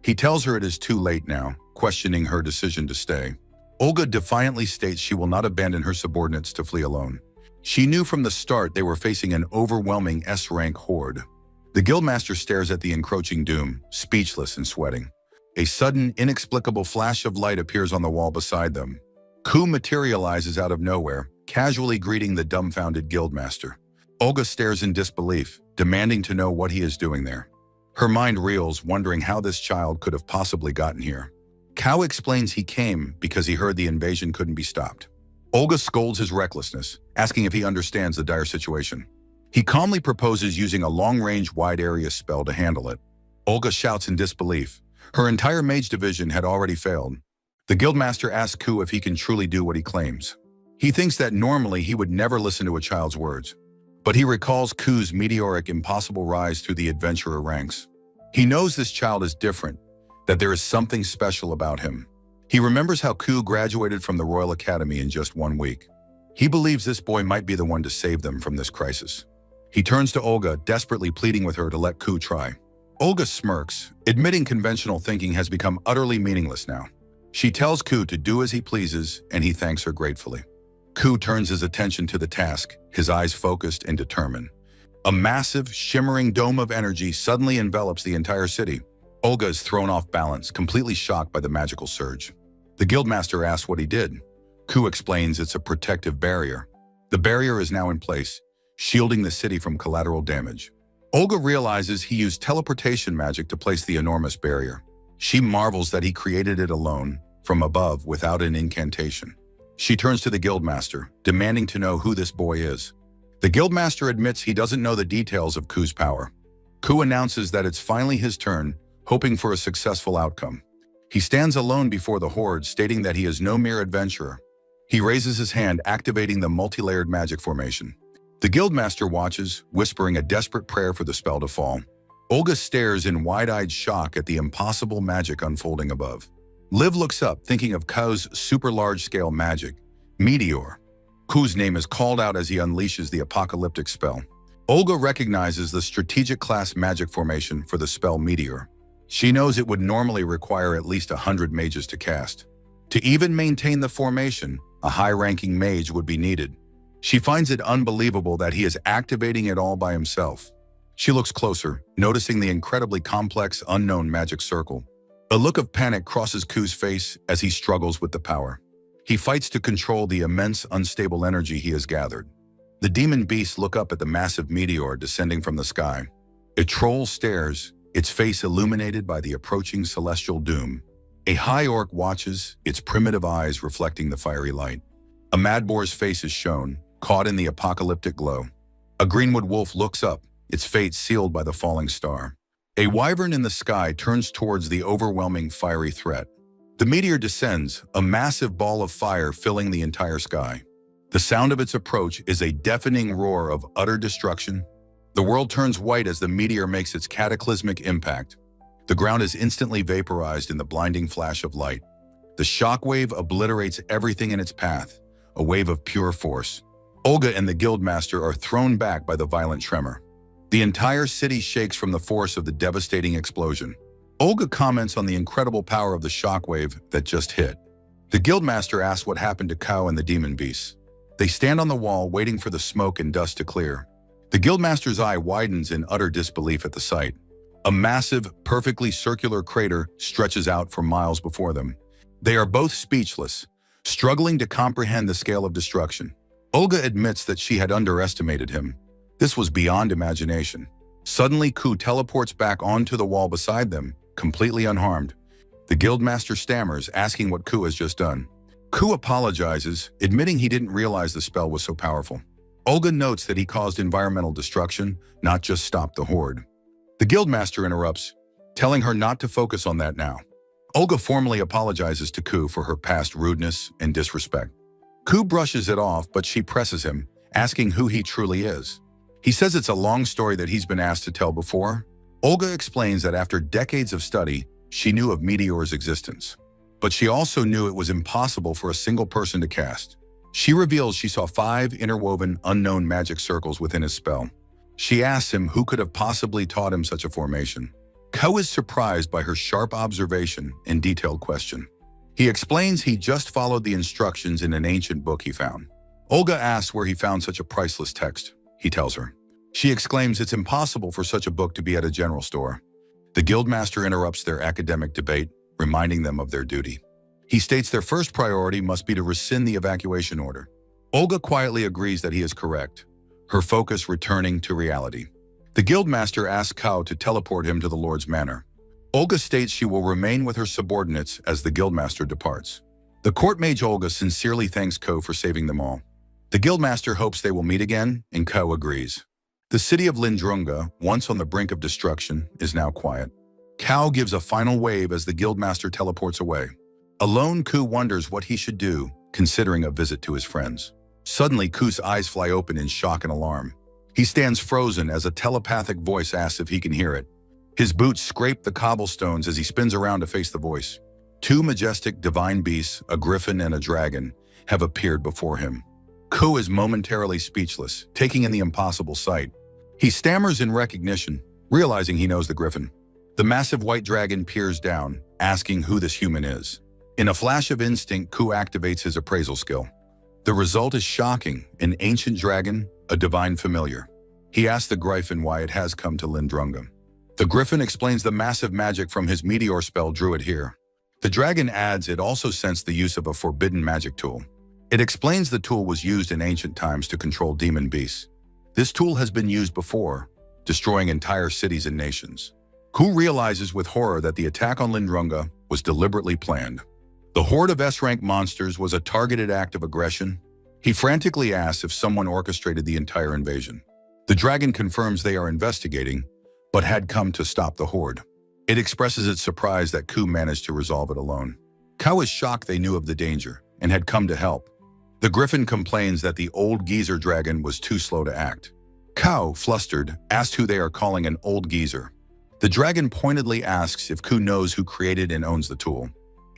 He tells her it is too late now, questioning her decision to stay. Olga defiantly states she will not abandon her subordinates to flee alone. She knew from the start they were facing an overwhelming S-rank horde. The guildmaster stares at the encroaching doom, speechless and sweating. A sudden, inexplicable flash of light appears on the wall beside them. Ku materializes out of nowhere, casually greeting the dumbfounded guildmaster. Olga stares in disbelief, demanding to know what he is doing there. Her mind reels, wondering how this child could have possibly gotten here. Kao explains he came because he heard the invasion couldn't be stopped. Olga scolds his recklessness, asking if he understands the dire situation. He calmly proposes using a long-range wide-area spell to handle it. Olga shouts in disbelief. Her entire mage division had already failed. The guildmaster asks Ku if he can truly do what he claims. He thinks that normally he would never listen to a child's words. But he recalls Ku's meteoric, impossible rise through the adventurer ranks. He knows this child is different, that there is something special about him. He remembers how Ku graduated from the Royal Academy in just 1 week. He believes this boy might be the one to save them from this crisis. He turns to Olga, desperately pleading with her to let Ku try. Olga smirks, admitting conventional thinking has become utterly meaningless now. She tells Ku to do as he pleases, and he thanks her gratefully. Ku turns his attention to the task, his eyes focused and determined. A massive, shimmering dome of energy suddenly envelops the entire city. Olga is thrown off balance, completely shocked by the magical surge. The guildmaster asks what he did. Ku explains it's a protective barrier. The barrier is now in place, shielding the city from collateral damage. Olga realizes he used teleportation magic to place the enormous barrier. She marvels that he created it alone, from above, without an incantation. She turns to the guildmaster, demanding to know who this boy is. The guildmaster admits he doesn't know the details of Ku's power. Ku announces that it's finally his turn, hoping for a successful outcome. He stands alone before the horde, stating that he is no mere adventurer. He raises his hand, activating the multi-layered magic formation. The guildmaster watches, whispering a desperate prayer for the spell to fall. Olga stares in wide-eyed shock at the impossible magic unfolding above. Liv looks up, thinking of Ku's super large-scale magic, Meteor. Ku's name is called out as he unleashes the apocalyptic spell. Olga recognizes the strategic class magic formation for the spell Meteor. She knows it would normally require at least 100 mages to cast. To even maintain the formation, a high-ranking mage would be needed. She finds it unbelievable that he is activating it all by himself. She looks closer, noticing the incredibly complex, unknown magic circle. A look of panic crosses Ku's face as he struggles with the power. He fights to control the immense, unstable energy he has gathered. The demon beasts look up at the massive meteor descending from the sky. A troll stares, its face illuminated by the approaching celestial doom. A high orc watches, its primitive eyes reflecting the fiery light. A mad boar's face is shown, caught in the apocalyptic glow. A greenwood wolf looks up, its fate sealed by the falling star. A wyvern in the sky turns towards the overwhelming fiery threat. The meteor descends, a massive ball of fire filling the entire sky. The sound of its approach is a deafening roar of utter destruction. The world turns white as the meteor makes its cataclysmic impact. The ground is instantly vaporized in the blinding flash of light. The shockwave obliterates everything in its path, a wave of pure force. Olga and the guildmaster are thrown back by the violent tremor. The entire city shakes from the force of the devastating explosion. Olga comments on the incredible power of the shockwave that just hit. The guildmaster asks what happened to Kao and the demon beasts. They stand on the wall waiting for the smoke and dust to clear. The guildmaster's eye widens in utter disbelief at the sight. A massive, perfectly circular crater stretches out for miles before them. They are both speechless, struggling to comprehend the scale of destruction. Olga admits that she had underestimated him. This was beyond imagination. Suddenly, Ku teleports back onto the wall beside them, completely unharmed. The guildmaster stammers, asking what Ku has just done. Ku apologizes, admitting he didn't realize the spell was so powerful. Olga notes that he caused environmental destruction, not just stopped the horde. The guildmaster interrupts, telling her not to focus on that now. Olga formally apologizes to Ku for her past rudeness and disrespect. Ku brushes it off, but she presses him, asking who he truly is. He says it's a long story that he's been asked to tell before. Olga explains that after decades of study, she knew of Meteor's existence. But she also knew it was impossible for a single person to cast. She reveals she saw 5 interwoven, unknown magic circles within his spell. She asks him who could have possibly taught him such a formation. Ko is surprised by her sharp observation and detailed question. He explains he just followed the instructions in an ancient book he found. Olga asks where he found such a priceless text. He tells her. She exclaims it's impossible for such a book to be at a general store. The guildmaster interrupts their academic debate, reminding them of their duty. He states their first priority must be to rescind the evacuation order. Olga quietly agrees that he is correct, her focus returning to reality. The guildmaster asks Kao to teleport him to the Lord's manor. Olga states she will remain with her subordinates as the guildmaster departs. The court mage Olga sincerely thanks Ko for saving them all. The guildmaster hopes they will meet again, and Ko agrees. The city of Lindrunga, once on the brink of destruction, is now quiet. Kao gives a final wave as the guildmaster teleports away. Alone, Ku wonders what he should do, considering a visit to his friends. Suddenly, Ku's eyes fly open in shock and alarm. He stands frozen as a telepathic voice asks if he can hear it. His boots scrape the cobblestones as he spins around to face the voice. 2 majestic divine beasts, a griffin and a dragon, have appeared before him. Ku is momentarily speechless, taking in the impossible sight. He stammers in recognition, realizing he knows the griffin. The massive white dragon peers down, asking who this human is. In a flash of instinct, Ku activates his appraisal skill. The result is shocking, an ancient dragon, a divine familiar. He asks the griffin why it has come to Lindrunga. The griffin explains the massive magic from his meteor spell drew it here. The dragon adds it also sensed the use of a forbidden magic tool. It explains the tool was used in ancient times to control demon beasts. This tool has been used before, destroying entire cities and nations. Ku realizes with horror that the attack on Lindrunga was deliberately planned. The horde of S-rank monsters was a targeted act of aggression. He frantically asks if someone orchestrated the entire invasion. The dragon confirms they are investigating, but had come to stop the horde. It expresses its surprise that Ku managed to resolve it alone. Kao is shocked they knew of the danger and had come to help. The griffin complains that the old geezer dragon was too slow to act. Kao, flustered, asks who they are calling an old geezer. The dragon pointedly asks if Ku knows who created and owns the tool.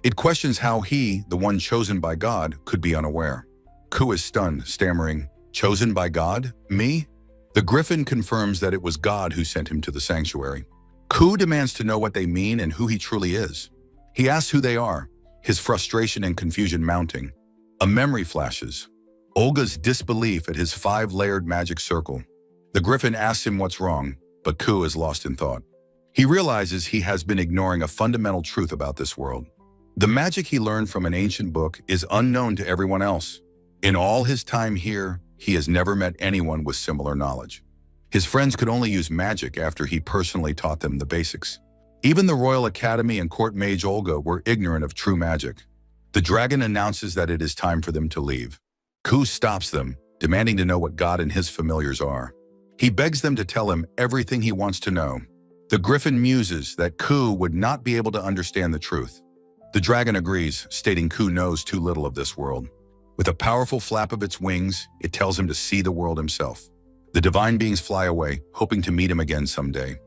It questions how he, the one chosen by God, could be unaware. Ku is stunned, stammering, "Chosen by God? Me?" The griffin confirms that it was God who sent him to the sanctuary. Ku demands to know what they mean and who he truly is. He asks who they are, his frustration and confusion mounting. A memory flashes. Olga's disbelief at his 5-layered magic circle. The griffin asks him what's wrong, but Ku is lost in thought. He realizes he has been ignoring a fundamental truth about this world. The magic he learned from an ancient book is unknown to everyone else. In all his time here, he has never met anyone with similar knowledge. His friends could only use magic after he personally taught them the basics. Even the Royal Academy and court mage Olga were ignorant of true magic. The dragon announces that it is time for them to leave. Ku stops them, demanding to know what God and his familiars are. He begs them to tell him everything he wants to know. The griffin muses that Ku would not be able to understand the truth. The dragon agrees, stating Ku knows too little of this world. With a powerful flap of its wings, it tells him to see the world himself. The divine beings fly away, hoping to meet him again someday.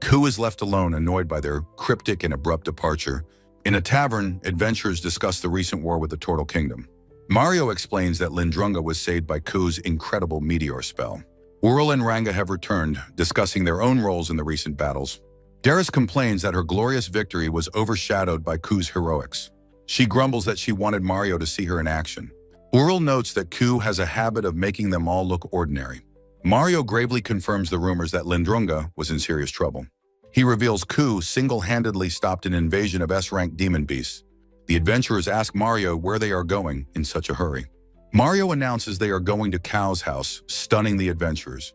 Ku is left alone, annoyed by their cryptic and abrupt departure. In a tavern, adventurers discuss the recent war with the Turtle Kingdom. Mario explains that Lindrunga was saved by Ku's incredible meteor spell. Ural and Ranga have returned, discussing their own roles in the recent battles. Darius complains that her glorious victory was overshadowed by Ku's heroics. She grumbles that she wanted Mario to see her in action. Ural notes that Ku has a habit of making them all look ordinary. Mario gravely confirms the rumors that Lindrunga was in serious trouble. He reveals Ku single-handedly stopped an invasion of S-rank demon beasts. The adventurers ask Mario where they are going in such a hurry. Mario announces they are going to Kau's house, stunning the adventurers.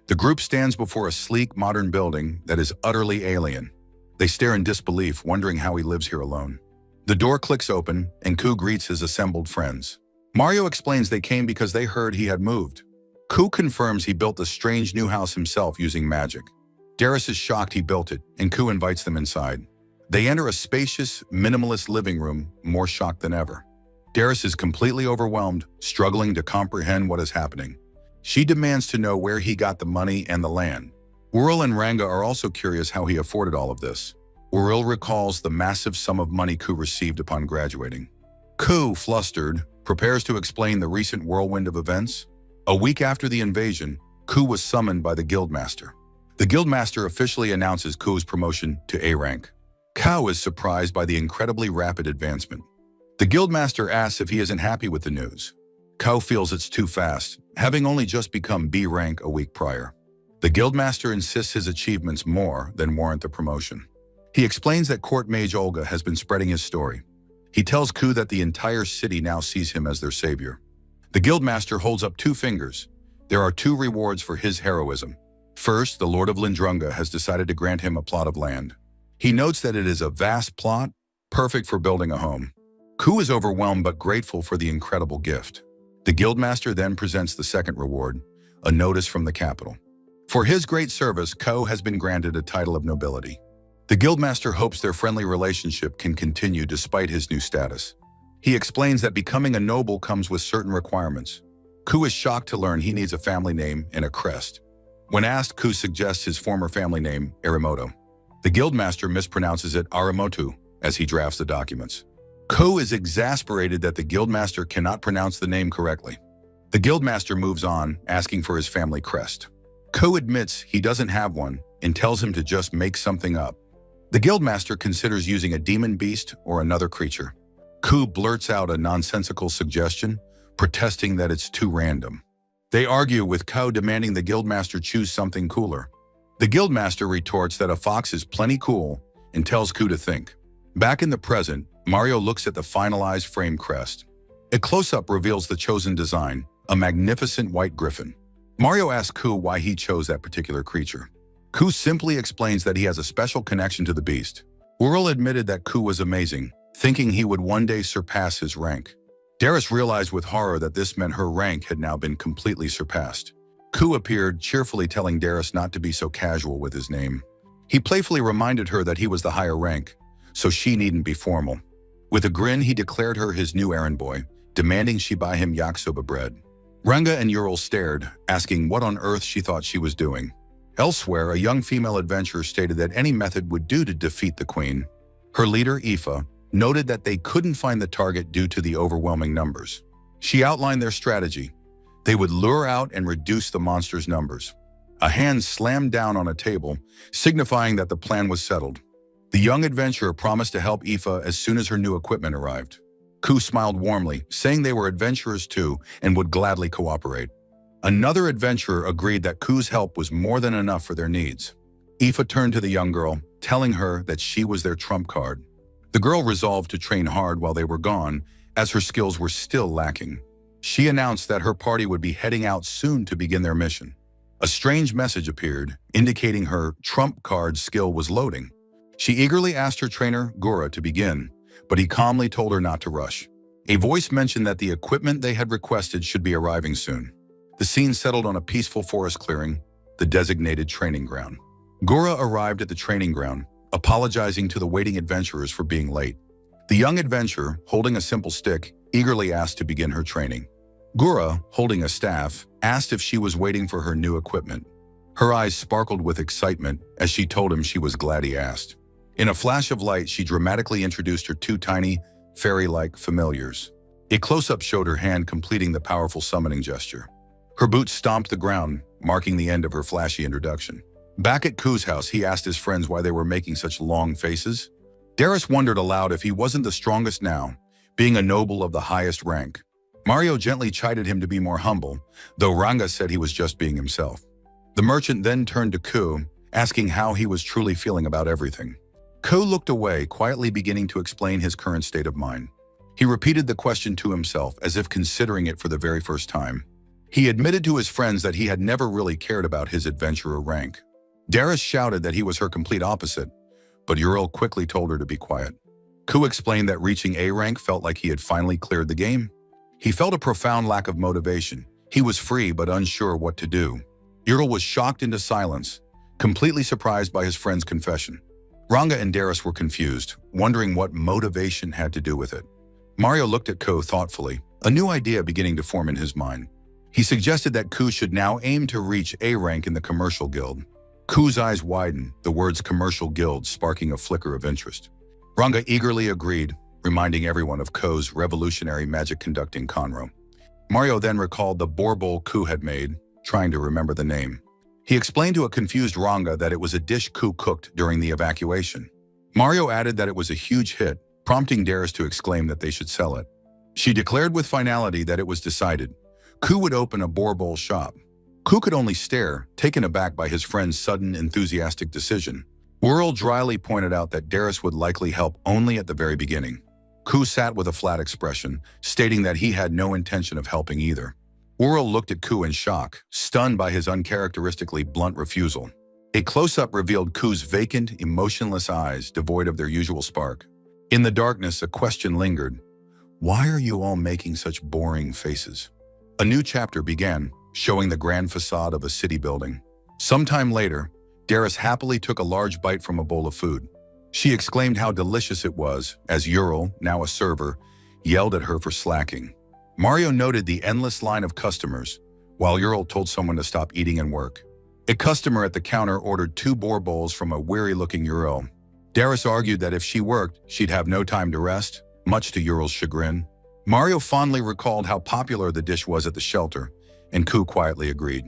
The group stands before a sleek, modern building that is utterly alien. They stare in disbelief, wondering how he lives here alone. The door clicks open, and Ku greets his assembled friends. Mario explains they came because they heard he had moved. Ku confirms he built a strange new house himself using magic. Darius is shocked he built it, and Ku invites them inside. They enter a spacious, minimalist living room, more shocked than ever. Darius is completely overwhelmed, struggling to comprehend what is happening. She demands to know where he got the money and the land. Ural and Ranga are also curious how he afforded all of this. Ural recalls the massive sum of money Ku received upon graduating. Ku, flustered, prepares to explain the recent whirlwind of events. A week after the invasion, Ku was summoned by the Guildmaster. The Guildmaster officially announces Ku's promotion to A rank. Kao is surprised by the incredibly rapid advancement. The Guildmaster asks if he isn't happy with the news. Kao feels it's too fast, having only just become B rank a week prior. The Guildmaster insists his achievements more than warrant the promotion. He explains that Court Mage Olga has been spreading his story. He tells Ku that the entire city now sees him as their savior. The Guildmaster holds up 2 fingers. There are 2 rewards for his heroism. First, the Lord of Lindrunga has decided to grant him a plot of land. He notes that it is a vast plot, perfect for building a home. Ku is overwhelmed but grateful for the incredible gift. The Guildmaster then presents the second reward, a notice from the capital. For his great service, Ko has been granted a title of nobility. The Guildmaster hopes their friendly relationship can continue despite his new status. He explains that becoming a noble comes with certain requirements. Ku is shocked to learn he needs a family name and a crest. When asked, Ku suggests his former family name, Arimoto. The Guildmaster mispronounces it Arimotu as he drafts the documents. Ku is exasperated that the Guildmaster cannot pronounce the name correctly. The Guildmaster moves on, asking for his family crest. Ku admits he doesn't have one and tells him to just make something up. The Guildmaster considers using a demon beast or another creature. Ku blurts out a nonsensical suggestion, protesting that it's too random. They argue with Ku demanding the Guildmaster choose something cooler. The Guildmaster retorts that a fox is plenty cool and tells Ku to think. Back in the present, Mario looks at the finalized frame crest. A close-up reveals the chosen design, a magnificent white griffin. Mario asks Ku why he chose that particular creature. Ku simply explains that he has a special connection to the beast. Ural admitted that Ku was amazing, thinking he would one day surpass his rank. Darius realized with horror that this meant her rank had now been completely surpassed. Ku appeared, cheerfully telling Darius not to be so casual with his name. He playfully reminded her that he was the higher rank, so she needn't be formal. With a grin, he declared her his new errand boy, demanding she buy him yakisoba bread. Ranga and Ural stared, asking what on earth she thought she was doing. Elsewhere, a young female adventurer stated that any method would do to defeat the queen. Her leader, Aoife, noted that they couldn't find the target due to the overwhelming numbers. She outlined their strategy. They would lure out and reduce the monster's numbers. A hand slammed down on a table, signifying that the plan was settled. The young adventurer promised to help Aoife as soon as her new equipment arrived. Ku smiled warmly, saying they were adventurers too and would gladly cooperate. Another adventurer agreed that Ku's help was more than enough for their needs. Aoife turned to the young girl, telling her that she was their trump card. The girl resolved to train hard while they were gone, as her skills were still lacking. She announced that her party would be heading out soon to begin their mission. A strange message appeared, indicating her trump card skill was loading. She eagerly asked her trainer, Gura, to begin, but he calmly told her not to rush. A voice mentioned that the equipment they had requested should be arriving soon. The scene settled on a peaceful forest clearing, the designated training ground. Gura arrived at the training ground, apologizing to the waiting adventurers for being late. The young adventurer, holding a simple stick, eagerly asked to begin her training. Gura, holding a staff, asked if she was waiting for her new equipment. Her eyes sparkled with excitement as she told him she was glad he asked. In a flash of light, she dramatically introduced her 2 tiny, fairy-like familiars. A close-up showed her hand completing the powerful summoning gesture. Her boots stomped the ground, marking the end of her flashy introduction. Back at Ku's house, he asked his friends why they were making such long faces. Darius wondered aloud if he wasn't the strongest now, being a noble of the highest rank. Mario gently chided him to be more humble, though Ranga said he was just being himself. The merchant then turned to Ku, asking how he was truly feeling about everything. Ku looked away, quietly beginning to explain his current state of mind. He repeated the question to himself as if considering it for the very first time. He admitted to his friends that he had never really cared about his adventurer rank. Darius shouted that he was her complete opposite, but Ural quickly told her to be quiet. Ku explained that reaching A rank felt like he had finally cleared the game. He felt a profound lack of motivation. He was free but unsure what to do. Ural was shocked into silence, completely surprised by his friend's confession. Ranga and Darius were confused, wondering what motivation had to do with it. Mario looked at Ku thoughtfully, a new idea beginning to form in his mind. He suggested that Ku should now aim to reach A rank in the commercial guild. Ku's eyes widened, the words commercial guild sparking a flicker of interest. Ranga eagerly agreed, reminding everyone of Ku's revolutionary magic conducting Conro. Mario then recalled the boar bowl Ku had made, trying to remember the name. He explained to a confused Ranga that it was a dish Ku cooked during the evacuation. Mario added that it was a huge hit, prompting Darius to exclaim that they should sell it. She declared with finality that it was decided. Ku would open a boar bowl shop. Ku could only stare, taken aback by his friend's sudden, enthusiastic decision. Ural dryly pointed out that Darius would likely help only at the very beginning. Ku sat with a flat expression, stating that he had no intention of helping either. Ural looked at Ku in shock, stunned by his uncharacteristically blunt refusal. A close-up revealed Ku's vacant, emotionless eyes, devoid of their usual spark. In the darkness, a question lingered. Why are you all making such boring faces? A new chapter began, showing the grand facade of a city building. Sometime later, Darius happily took a large bite from a bowl of food. She exclaimed how delicious it was, as Ural, now a server, yelled at her for slacking. Mario noted the endless line of customers, while Ural told someone to stop eating and work. A customer at the counter ordered 2 boar bowls from a weary-looking Ural. Darius argued that if she worked, she'd have no time to rest, much to Ural's chagrin. Mario fondly recalled how popular the dish was at the shelter, and Ku quietly agreed.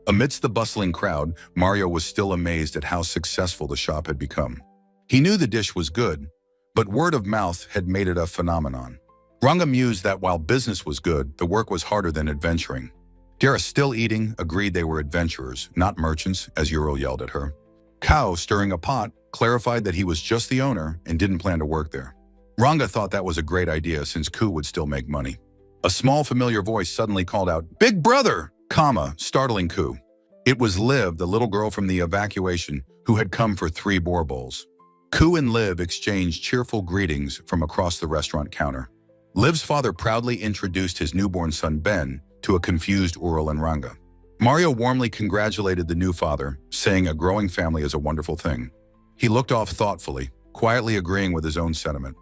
Amidst the bustling crowd, Mario was still amazed at how successful the shop had become. He knew the dish was good, but word of mouth had made it a phenomenon. Ranga mused that while business was good, the work was harder than adventuring. Darius, still eating, agreed they were adventurers, not merchants, as Ural yelled at her. Kao, stirring a pot, clarified that he was just the owner and didn't plan to work there. Ranga thought that was a great idea since Ku would still make money. A small familiar voice suddenly called out, "Big brother!" startling Ku. It was Liv, the little girl from the evacuation, who had come for 3 boar bowls. Ku and Liv exchanged cheerful greetings from across the restaurant counter. Liv's father proudly introduced his newborn son Ben to a confused Ural and Ranga. Mario warmly congratulated the new father, saying a growing family is a wonderful thing. He looked off thoughtfully, quietly agreeing with his own sentiment.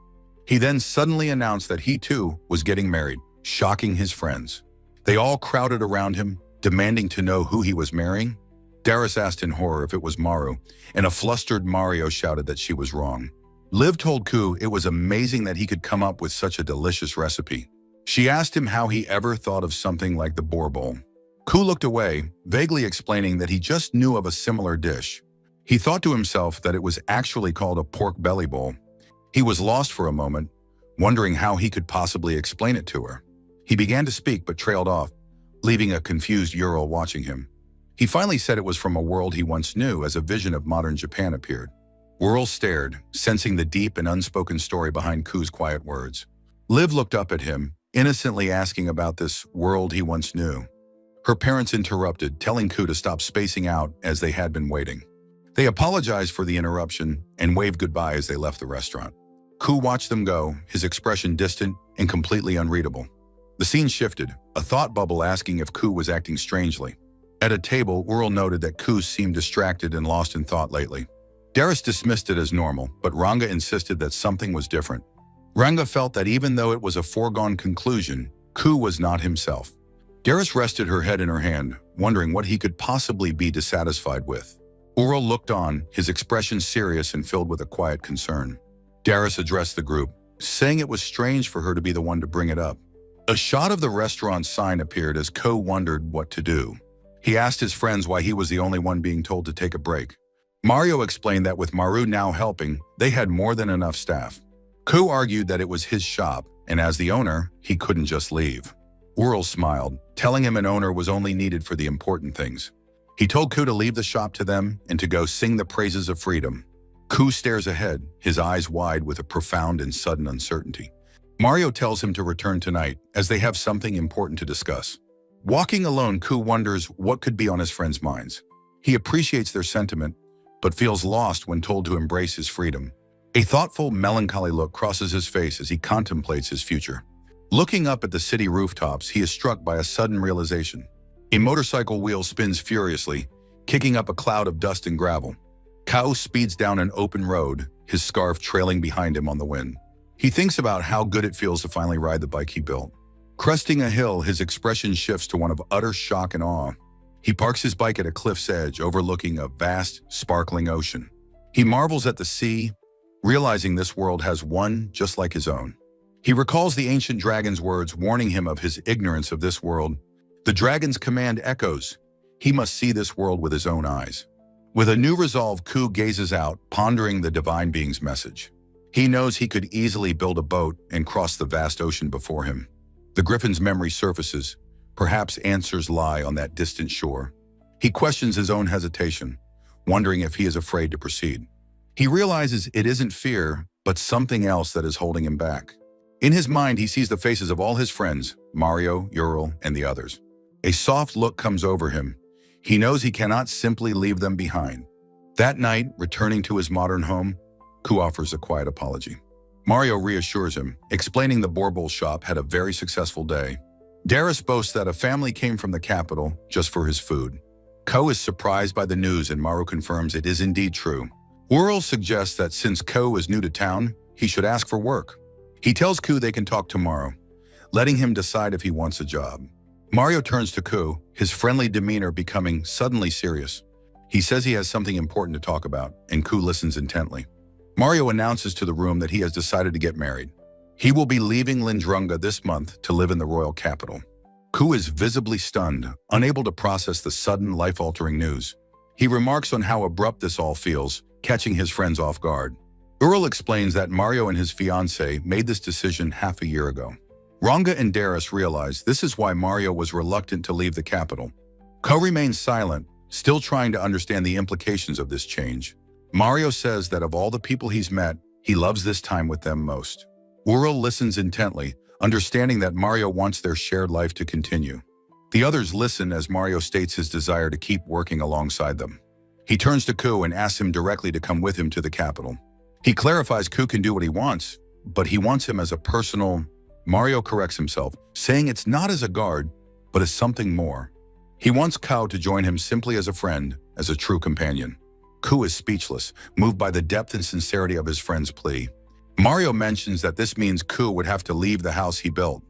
He then suddenly announced that he too was getting married, shocking his friends. They all crowded around him, demanding to know who he was marrying. Darius asked in horror if it was Maru, and a flustered Mario shouted that she was wrong. Liv told Ku it was amazing that he could come up with such a delicious recipe. She asked him how he ever thought of something like the boar bowl. Ku looked away, vaguely explaining that he just knew of a similar dish. He thought to himself that it was actually called a pork belly bowl. He was lost for a moment, wondering how he could possibly explain it to her. He began to speak but trailed off, leaving a confused Ural watching him. He finally said it was from a world he once knew as a vision of modern Japan appeared. Ural stared, sensing the deep and unspoken story behind Ku's quiet words. Liv looked up at him, innocently asking about this world he once knew. Her parents interrupted, telling Ku to stop spacing out as they had been waiting. They apologized for the interruption and waved goodbye as they left the restaurant. Ku watched them go, his expression distant and completely unreadable. The scene shifted, a thought bubble asking if Ku was acting strangely. At a table, Ural noted that Ku seemed distracted and lost in thought lately. Darius dismissed it as normal, but Ranga insisted that something was different. Ranga felt that even though it was a foregone conclusion, Ku was not himself. Darius rested her head in her hand, wondering what he could possibly be dissatisfied with. Ural looked on, his expression serious and filled with a quiet concern. Darius addressed the group, saying it was strange for her to be the one to bring it up. A shot of the restaurant sign appeared as Ko wondered what to do. He asked his friends why he was the only one being told to take a break. Mario explained that with Maru now helping, they had more than enough staff. Ku argued that it was his shop, and as the owner, he couldn't just leave. Ural smiled, telling him an owner was only needed for the important things. He told Ku to leave the shop to them and to go sing the praises of freedom. Ku stares ahead, his eyes wide with a profound and sudden uncertainty. Mario tells him to return tonight, as they have something important to discuss. Walking alone, Ku wonders what could be on his friends' minds. He appreciates their sentiment, but feels lost when told to embrace his freedom. A thoughtful, melancholy look crosses his face as he contemplates his future. Looking up at the city rooftops, he is struck by a sudden realization. A motorcycle wheel spins furiously, kicking up a cloud of dust and gravel. Kao speeds down an open road, his scarf trailing behind him on the wind. He thinks about how good it feels to finally ride the bike he built. Cresting a hill, his expression shifts to one of utter shock and awe. He parks his bike at a cliff's edge, overlooking a vast, sparkling ocean. He marvels at the sea, realizing this world has one just like his own. He recalls the ancient dragon's words warning him of his ignorance of this world. The dragon's command echoes. He must see this world with his own eyes. With a new resolve, Ku gazes out, pondering the divine being's message. He knows he could easily build a boat and cross the vast ocean before him. The griffin's memory surfaces. Perhaps answers lie on that distant shore. He questions his own hesitation, wondering if he is afraid to proceed. He realizes it isn't fear, but something else that is holding him back. In his mind, he sees the faces of all his friends, Mario, Ural, and the others. A soft look comes over him. He knows he cannot simply leave them behind. That night, returning to his modern home, Ku offers a quiet apology. Mario reassures him, explaining the Borbol shop had a very successful day. Darius boasts that a family came from the capital just for his food. Ko is surprised by the news and Maru confirms it is indeed true. Ural suggests that since Ko is new to town, he should ask for work. He tells Ku they can talk tomorrow, letting him decide if he wants a job. Mario turns to Ku, his friendly demeanor becoming suddenly serious. He says he has something important to talk about, and Ku listens intently. Mario announces to the room that he has decided to get married. He will be leaving Lindrunga this month to live in the royal capital. Ku is visibly stunned, unable to process the sudden, life-altering news. He remarks on how abrupt this all feels, catching his friends off guard. Ural explains that Mario and his fiancée made this decision half a year ago. Ranga and Darius realize this is why Mario was reluctant to leave the capital. Ko remains silent, still trying to understand the implications of this change. Mario says that of all the people he's met, he loves this time with them most. Ural listens intently, understanding that Mario wants their shared life to continue. The others listen as Mario states his desire to keep working alongside them. He turns to Ku and asks him directly to come with him to the capital. He clarifies Ku can do what he wants, but he wants him as a personal... Mario corrects himself, saying it's not as a guard, but as something more. He wants Kao to join him simply as a friend, as a true companion. Ku is speechless, moved by the depth and sincerity of his friend's plea. Mario mentions that this means Ku would have to leave the house he built.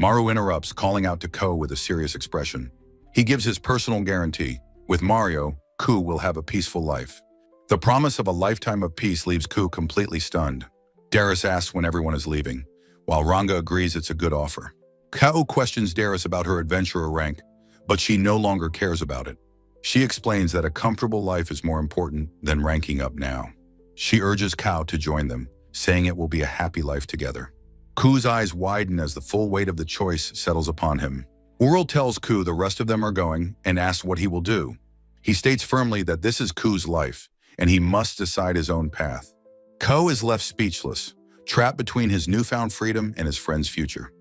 Maru interrupts, calling out to Ko with a serious expression. He gives his personal guarantee. With Mario, Ku will have a peaceful life. The promise of a lifetime of peace leaves Ku completely stunned. Darius asks when everyone is leaving, while Ranga agrees it's a good offer. Kao questions Darius about her adventurer rank, but she no longer cares about it. She explains that a comfortable life is more important than ranking up now. She urges Kao to join them, saying it will be a happy life together. Ku's eyes widen as the full weight of the choice settles upon him. Ural tells Ku the rest of them are going and asks what he will do. He states firmly that this is Ku's life, and he must decide his own path. Ko is left speechless, trapped between his newfound freedom and his friend's future.